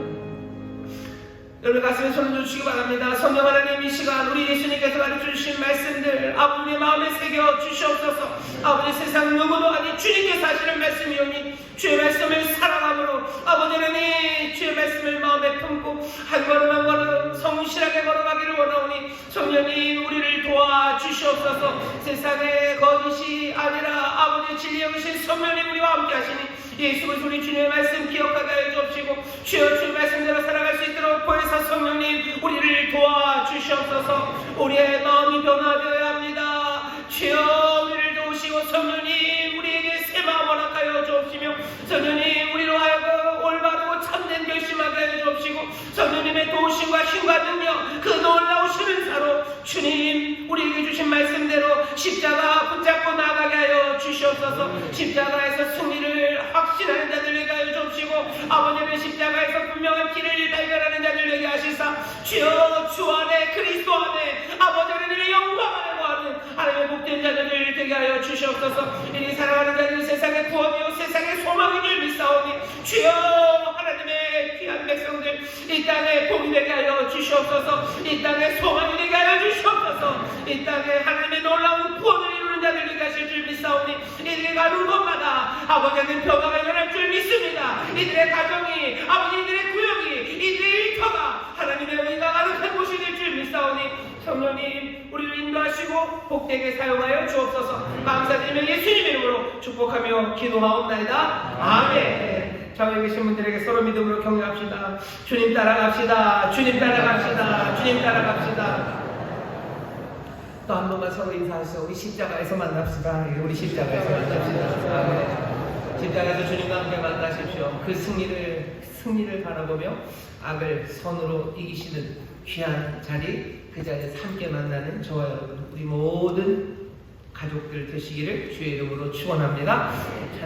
A: 여러분 가슴에 손을 주시기 바랍니다. 성령 하나님 이 시간 우리 예수님께서 가르쳐주신 말씀들 아버지의 마음에 새겨 주시옵소서. 아버지 세상 누구도 아닌 주님께서 하시는 말씀이오니 주의 말씀을 사랑함으로 아버지 하나님 주의 말씀을 마음에 품고 한 걸음 한 걸음 성실하게 걸어가기를 원하오니 성령님 우리를 도와주시옵소서. 세상의 거짓이 아니라 아버지 진리의 오신 성령님 우리와 함께 하시니 예수 그리스도 우리 주님의 말씀 기억하게 하여 주옵시고 주여 주의 말씀대로 살아갈 수 있도록 보혜사 성령님 우리를 도와주시옵소서. 우리의 마음이 변화되어야 합니다. 주여 우리를 도우시고 성령님 우리에게 새 마음 허락하여 주옵시며 성령님 우리로 하여금 올바르고 참된 결심하게 하여 주옵시고 성령님의 도우심과 힘과 능력 그 놀라우신 은사로 주님 우리에게 주신 말씀대로 십자가 붙잡고 나아가게 하여 주시옵소서. 십자가에서 승리를 확신하는 자들 되게 하여 주옵시고 아버님의 십자가에서 분명한 길을 발견하는 자들 되게 하시사 주여 주 안에 그리스도 안에 아버지 하나님의 영광 안에 거하는 하나님의 복된 자들 되게 하여 주시옵소서. 이리 사랑하는 자들 세상의 구원이요 세상의 소망인 줄 믿사오니 주여 하나님의 귀한 백성들 이 땅에 복이 되게 하여 주시옵소서. 이 땅에 소망이 되게 하여 주시옵소서. 이 땅에 하나님의 놀라운 구원을 이루는 자들 되게 하실 줄 믿사오니 이들이 가는 곳마다 아버지 하나님 변화가 일어날 줄 믿습니다. 이들의 가정이 아버지 이들의 구역이 이들의 일터가 하나님의 의가 가득한 곳이 될 줄 믿사오니 성령님 우리를 인도하시고 복되게 사용하여 주옵소서. 감사드리며 예수님의 이름으로 축복하며 기도하옵나이다. 아멘. 좌우에 계신 분들에게 서로 믿음으로 격려합시다. 주님 따라갑시다. 주님 따라갑시다. 주님 따라갑시다. 또 한 번만 서로 인사하시죠. 우리 십자가에서 만납시다. 우리 십자가에서 만납시다. 아멘. 십자가에서 주님과 함께 만나십시오. 그 승리를 바라보며 악을 선으로 이기시는 귀한 자리 그 자리에서 함께 만나는 저와 여러분 우리 모든 가족들 되시기를 주의 이름으로 축원합니다.